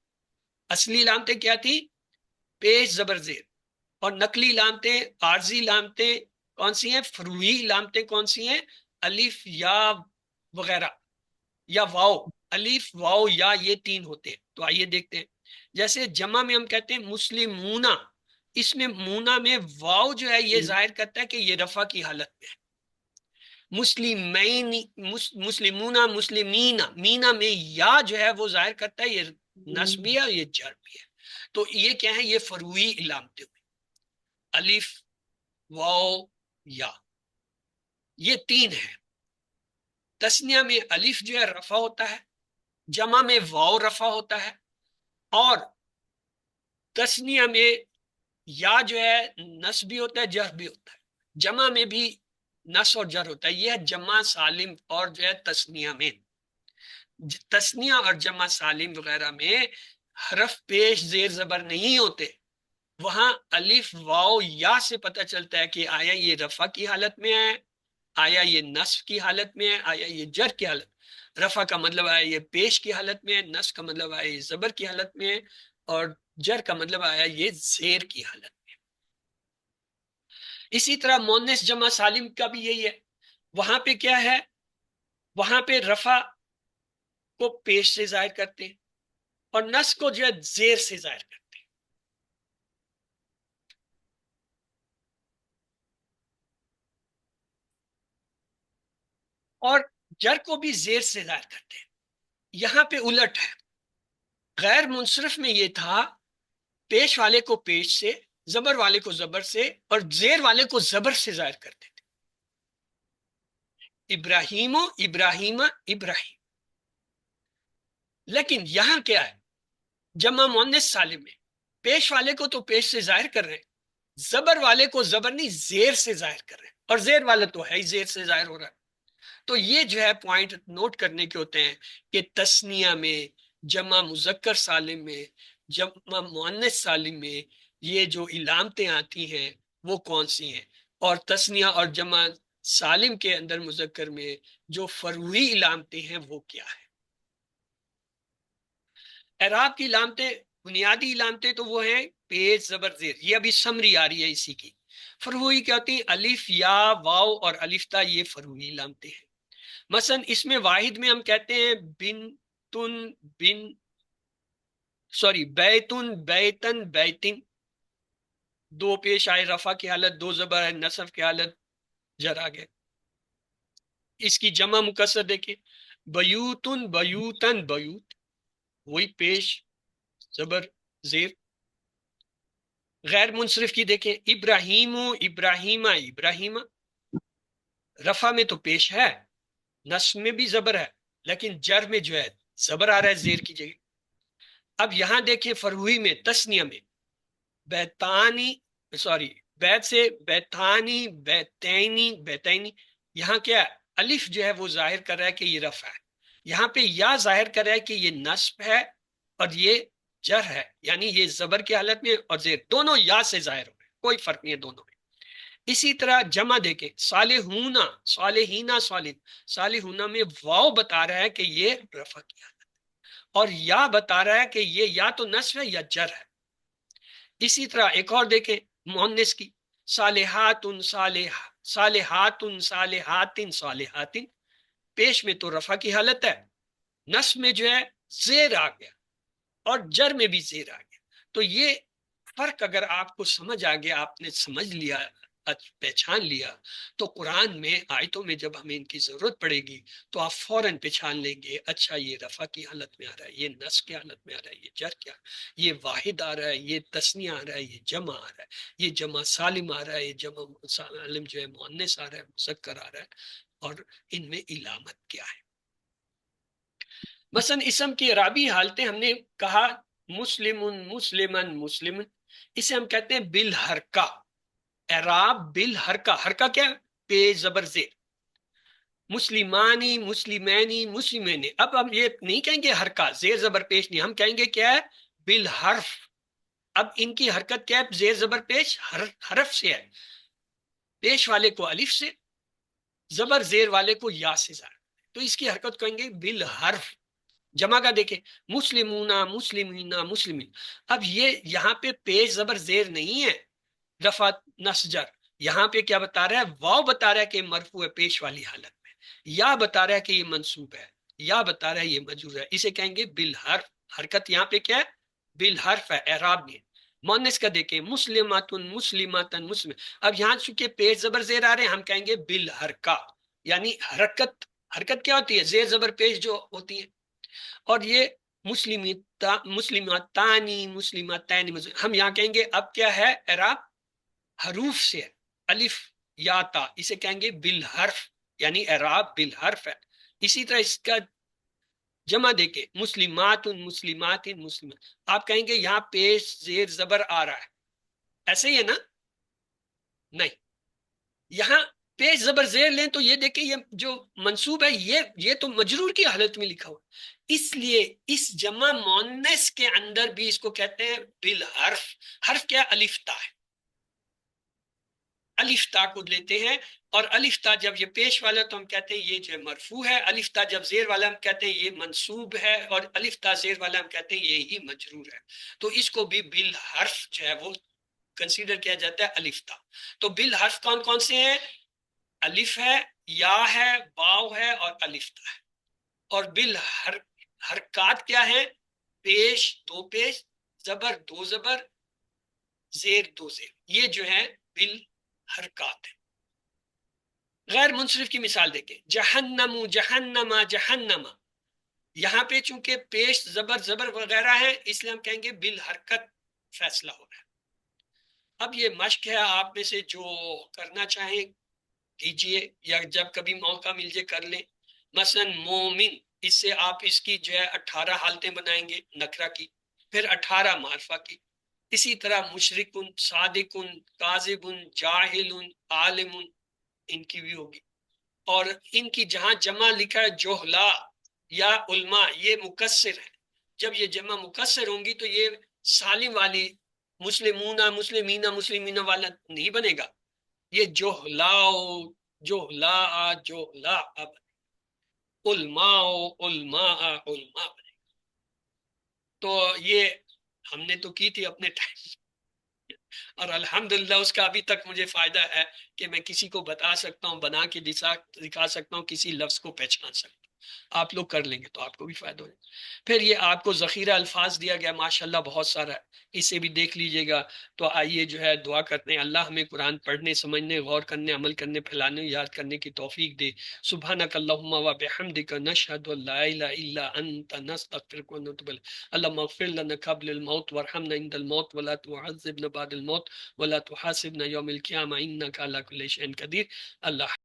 اصلی علامتیں کیا تھی؟ پیش زبر زیر. اور نقلی علامتیں، عارضی علامتیں کون سی ہیں؟ فروعی علامتیں کون سی ہیں؟ الف، یا وغیرہ، یا واو. الف، واو، یا، یہ تین ہوتے ہیں. تو آئیے دیکھتے ہیں. جیسے جمع میں ہم کہتے ہیں مسلمونہ، اس میں مونا میں واو جو ہے یہ ظاہر کرتا ہے کہ یہ رفع کی حالت میں ہے. مسلمین، مسلمونہ، مسلمین، مینا میں یا جو ہے وہ ظاہر کرتا ہے یہ نصب بھی ہے اور یہ جر بھی ہے. تو یہ کیا ہے؟ یہ فروعی علامتیں ہوئی، الف، واو، یا، یہ تین ہیں. تثنیہ میں الف جو ہے رفع ہوتا ہے، جمع میں واو رفع ہوتا ہے، اور تثنیہ میں یا جو ہے نصب بھی ہوتا ہے، جر بھی ہوتا ہے. جمع میں بھی نصب اور جر ہوتا ہے. یہ ہے جمع سالم اور جو ہے تثنیہ میں. تثنیہ اور جمع سالم وغیرہ میں حرف پیش زیر زبر نہیں ہوتے. وہاں الف، واو، یا سے پتہ چلتا ہے کہ آیا یہ رفع کی حالت میں ہے، آیا یہ نصب کی حالت میں ہے، آیا یہ جر کی حالت. رفع کا مطلب آیا یہ پیش کی حالت میں ہے، نصب کا مطلب آیا یہ زبر کی حالت میں ہے، اور جر کا مطلب آیا یہ زیر کی حالت میں. اسی طرح مؤنث جمع سالم کا بھی یہی ہے. وہاں پہ کیا ہے؟ وہاں پہ رفع کو پیش سے ظاہر کرتے ہیں اور نصب کو جو ہے زیر سے ظاہر کرتے ہیں، اور جر کو بھی زیر سے ظاہر کرتے ہیں. یہاں پہ الٹ ہے. غیر منصرف میں یہ تھا پیش والے کو پیش سے، زبر والے کو زبر سے اور زیر والے کو زبر سے ظاہر کرتے تھے. ابراہیم و ابراہیم ابراہیم. لیکن یہاں کیا ہے؟ جمع مؤنث سالم میں پیش والے کو تو پیش سے ظاہر کر رہے ہیں، زبر والے کو زبر نہیں زیر سے ظاہر کر رہے ہیں، اور زیر والا تو ہے ہی زیر سے ظاہر ہو رہا ہے. تو یہ جو ہے پوائنٹ نوٹ کرنے کے ہوتے ہیں کہ تثنیہ میں، جمع مذکر سالم میں، جمع مؤنث سالم میں یہ جو علامتیں آتی ہیں وہ کون سی ہیں، اور تثنیہ اور جمع سالم کے اندر مذکر میں جو فروعی علامتیں ہیں وہ کیا ہے. اعراب کی علامتیں، بنیادی علامتیں تو وہ ہیں پیش زبر زیر، یہ ابھی سمری آ رہی ہے اسی کی. فروعی کیا ہوتی ہیں؟ الف یا واو اور الف تا، یہ فروعی علامتیں ہیں. مثلا اس میں واحد میں ہم کہتے ہیں بیتن بیتن بیتن، دو پیش آئے رفع کی حالت، دو زبر ہے نصب کی حالت، جر آ گئے. اس کی جمع مکسر دیکھیں، بیوتن بیوتن بیوت، وہی پیش زبر زیر. غیر منصرف کی دیکھیں، ابراہیم ابراہیم ابراہیم، رفع میں تو پیش ہے، نصب میں بھی زبر ہے، لیکن جر میں جو ہے زبر آ رہا ہے زیر کی جگہ. اب یہاں دیکھیں فروعی میں، تثنیہ میں، بیت سے بیتانی بیتینی بیتینی، یہاں کیا ہے؟ الف جو ہے وہ ظاہر کر رہا ہے کہ یہ رفع ہے، یہاں پہ یا ظاہر کر رہا ہے کہ یہ نصب ہے اور یہ جر ہے، یعنی یہ زبر کی حالت میں اور زیر دونوں یا سے ظاہر ہو رہے ہیں، کوئی فرق نہیں ہے دونوں میں. اسی طرح جمع دیکھیں، صالحون صالحین صالحون میں واو بتا رہا ہے کہ یہ رفع کی حالت اور یا بتا رہا ہے کہ یہ یا تو نصب ہے یا جر ہے. اسی طرح ایک اور دیکھیں مؤنث کی، صالحات صالحات صالحات صالحات، پیش میں تو رفع کی حالت ہے، نصب میں جو ہے زیر آ گیا اور جر میں بھی زیر آ گیا. تو یہ فرق اگر آپ کو سمجھ آ گیا، آپ نے سمجھ لیا، پہچان لیا، تو قرآن میں آیتوں میں جب ہمیں ان کی ضرورت پڑے گی تو آپ فوراً پہچان لیں گے، اچھا یہ رفع کی حالت میں آ رہا ہے، یہ نصب کی حالت میں آ رہا ہے، یہ جر کیا، یہ واحد آ رہا ہے، یہ تثنیہ آ رہا ہے، یہ جمع آ رہا ہے، یہ جمع سالم آ رہا ہے، یہ جمع سالم جو ہے مؤنث آ رہا ہے، مذکر آ رہا ہے، اور ان میں علامت کیا ہے. مثلا اسم کی اعرابی حالتیں ہم نے کہا، مسلم مسلمن مسلم، اسے ہم کہتے ہیں بالحرکہ. اعراب بالحرکہ، حرکہ کیا؟ پیش زبر زیر. مسلمانی مسلمینی مسلمین، اب ہم یہ نہیں کہیں گے حرکہ زیر زبر پیش نہیں، ہم کہیں گے کیا ہے؟ بالحرف. اب ان کی حرکت کیا ہے؟ زیر زبر پیش حرف سے ہے، پیش والے کو الف سے، زبر زیر والے کو یا سے ظاہر، تو اس کی حرکت کہیں گے بالحرف. جمع کا دیکھیں، مسلمون مسلمین مسلمین. اب یہ یہاں پہ پیش زبر زیر نہیں ہے رفع نصب جر، یہاں پہ کیا بتا رہا ہے؟ واو بتا رہا ہے کہ مرفوع ہے پیش والی حالت میں، یا بتا رہا ہے کہ یہ منصوب ہے، یا بتا رہا ہے یہ مجرور ہے، اسے کہیں گے بالحرف. حرکت یہاں پہ کیا ہے؟ بالحرف ہے، اعراب میں. مؤنث کا دیکھیں، مسلمات مسلمات مسلم، اب یہاں چونکہ پیش زبر زیر آ رہے ہیں ہم کہیں گے بالحرکہ، یعنی حرکت. حرکت کیا ہوتی ہے؟ زیر زبر پیش جو ہوتی ہے. اور یہ مسلماتانی مسلماتین، ہم یہاں کہیں گے اب کیا ہے؟ اعراب حروف سے ہے، الف یا تا، اسے کہیں گے بالحرف، یعنی اعراب بالحرف ہے. اسی طرح اس کا جمع دیکھیں، مسلمات مسلمات مسلمات، آپ کہیں گے یہاں پیش زیر زبر آ رہا ہے، ایسے ہی ہے نا؟ نہیں، یہاں پیش زبر زیر لیں تو یہ دیکھیں یہ جو منصوب ہے یہ تو مجرور کی حالت میں لکھا ہوا، اس لیے اس جمع مؤنث کے اندر بھی اس کو کہتے ہیں بالحرف. حرف کیا؟ الف تا ہے، الف تا کو لیتے ہیں، اور الف تا جب یہ پیش والا تو ہم کہتے ہیں یہ جو ہے مرفوع ہے، الف تا جب زیر والا ہم کہتے ہیں یہ منصوب ہے، اور الف تا زیر والا ہم کہتے ہیں یہی مجرور ہے. تو اس کو بھی بالحرف جو ہے وہ کنسیڈر کیا جاتا ہے الف تا. تو بالحرف کون کون سے ہیں؟ الف ہے، یا ہے، واو ہے اور الف تا ہے. اور بالحرکات کیا ہے؟ پیش دو پیش، زبر دو زبر، زیر دو زیر، یہ جو ہے بالحرکات ہے. غیر منصرف کی مثال دیکھیں، جہنم جہنما جہنما، یہاں پہ چونکہ پیش زبر زبر وغیرہ ہے اس لیے ہم کہیں گے بالحرکت فیصلہ ہو رہا ہے۔ اب یہ مشق ہے، آپ میں سے جو کرنا چاہیں کیجئے، یا جب کبھی موقع مل جائے کر لیں۔ مثلا مومن، اس سے آپ اس کی جو ہے 18 حالتیں بنائیں گے نکرہ کی، پھر 18 معرفہ کی۔ اسی طرح مشرکن، صادقن، کاذبن، جاہلن، عالم، ان کی بھی ہوگی۔ اور ان کی جہاں جمع لکھا ہے جوہلا یا علماء، یہ مکسر ہے۔ جب یہ جمع مکسر ہوں گی تو یہ سالم والی مسلمون مسلمین مسلمین والا نہیں بنے گا، یہ جوہلا علماء علماء بنے گا۔ تو یہ ہم نے تو کی تھی اپنے ٹائم، اور الحمدللہ اس کا ابھی تک مجھے فائدہ ہے کہ میں کسی کو بتا سکتا ہوں، بنا کے دکھا سکتا ہوں، کسی لفظ کو پہچان سکتا ہوں۔ آپ لوگ کر لیں گے تو آپ کو بھی فائدہ ہوگا۔ پھر یہ آپ کو ذخیرہ الفاظ دیا گیا ماشاءاللہ بہت سارا ہے، اسے بھی دیکھ لیجئے گا۔ تو آئیے جو ہے دعا کرتے ہیں، اللہ ہمیں قرآن پڑھنے، سمجھنے، غور کرنے، عمل کرنے، پھیلانے، یاد کرنے کی توفیق دے۔ سبحانک اللہم و بحمدک، نشہد ان لا الہ الا انت، نستغفرک و نتوب الیک۔ اللہم اغفر لنا قبل الموت وارحمنا عند الموت ولا تعذبنا بعد الموت ولا تحاسبنا يوم القيامة إنك على كل شيء قدير۔ اللہ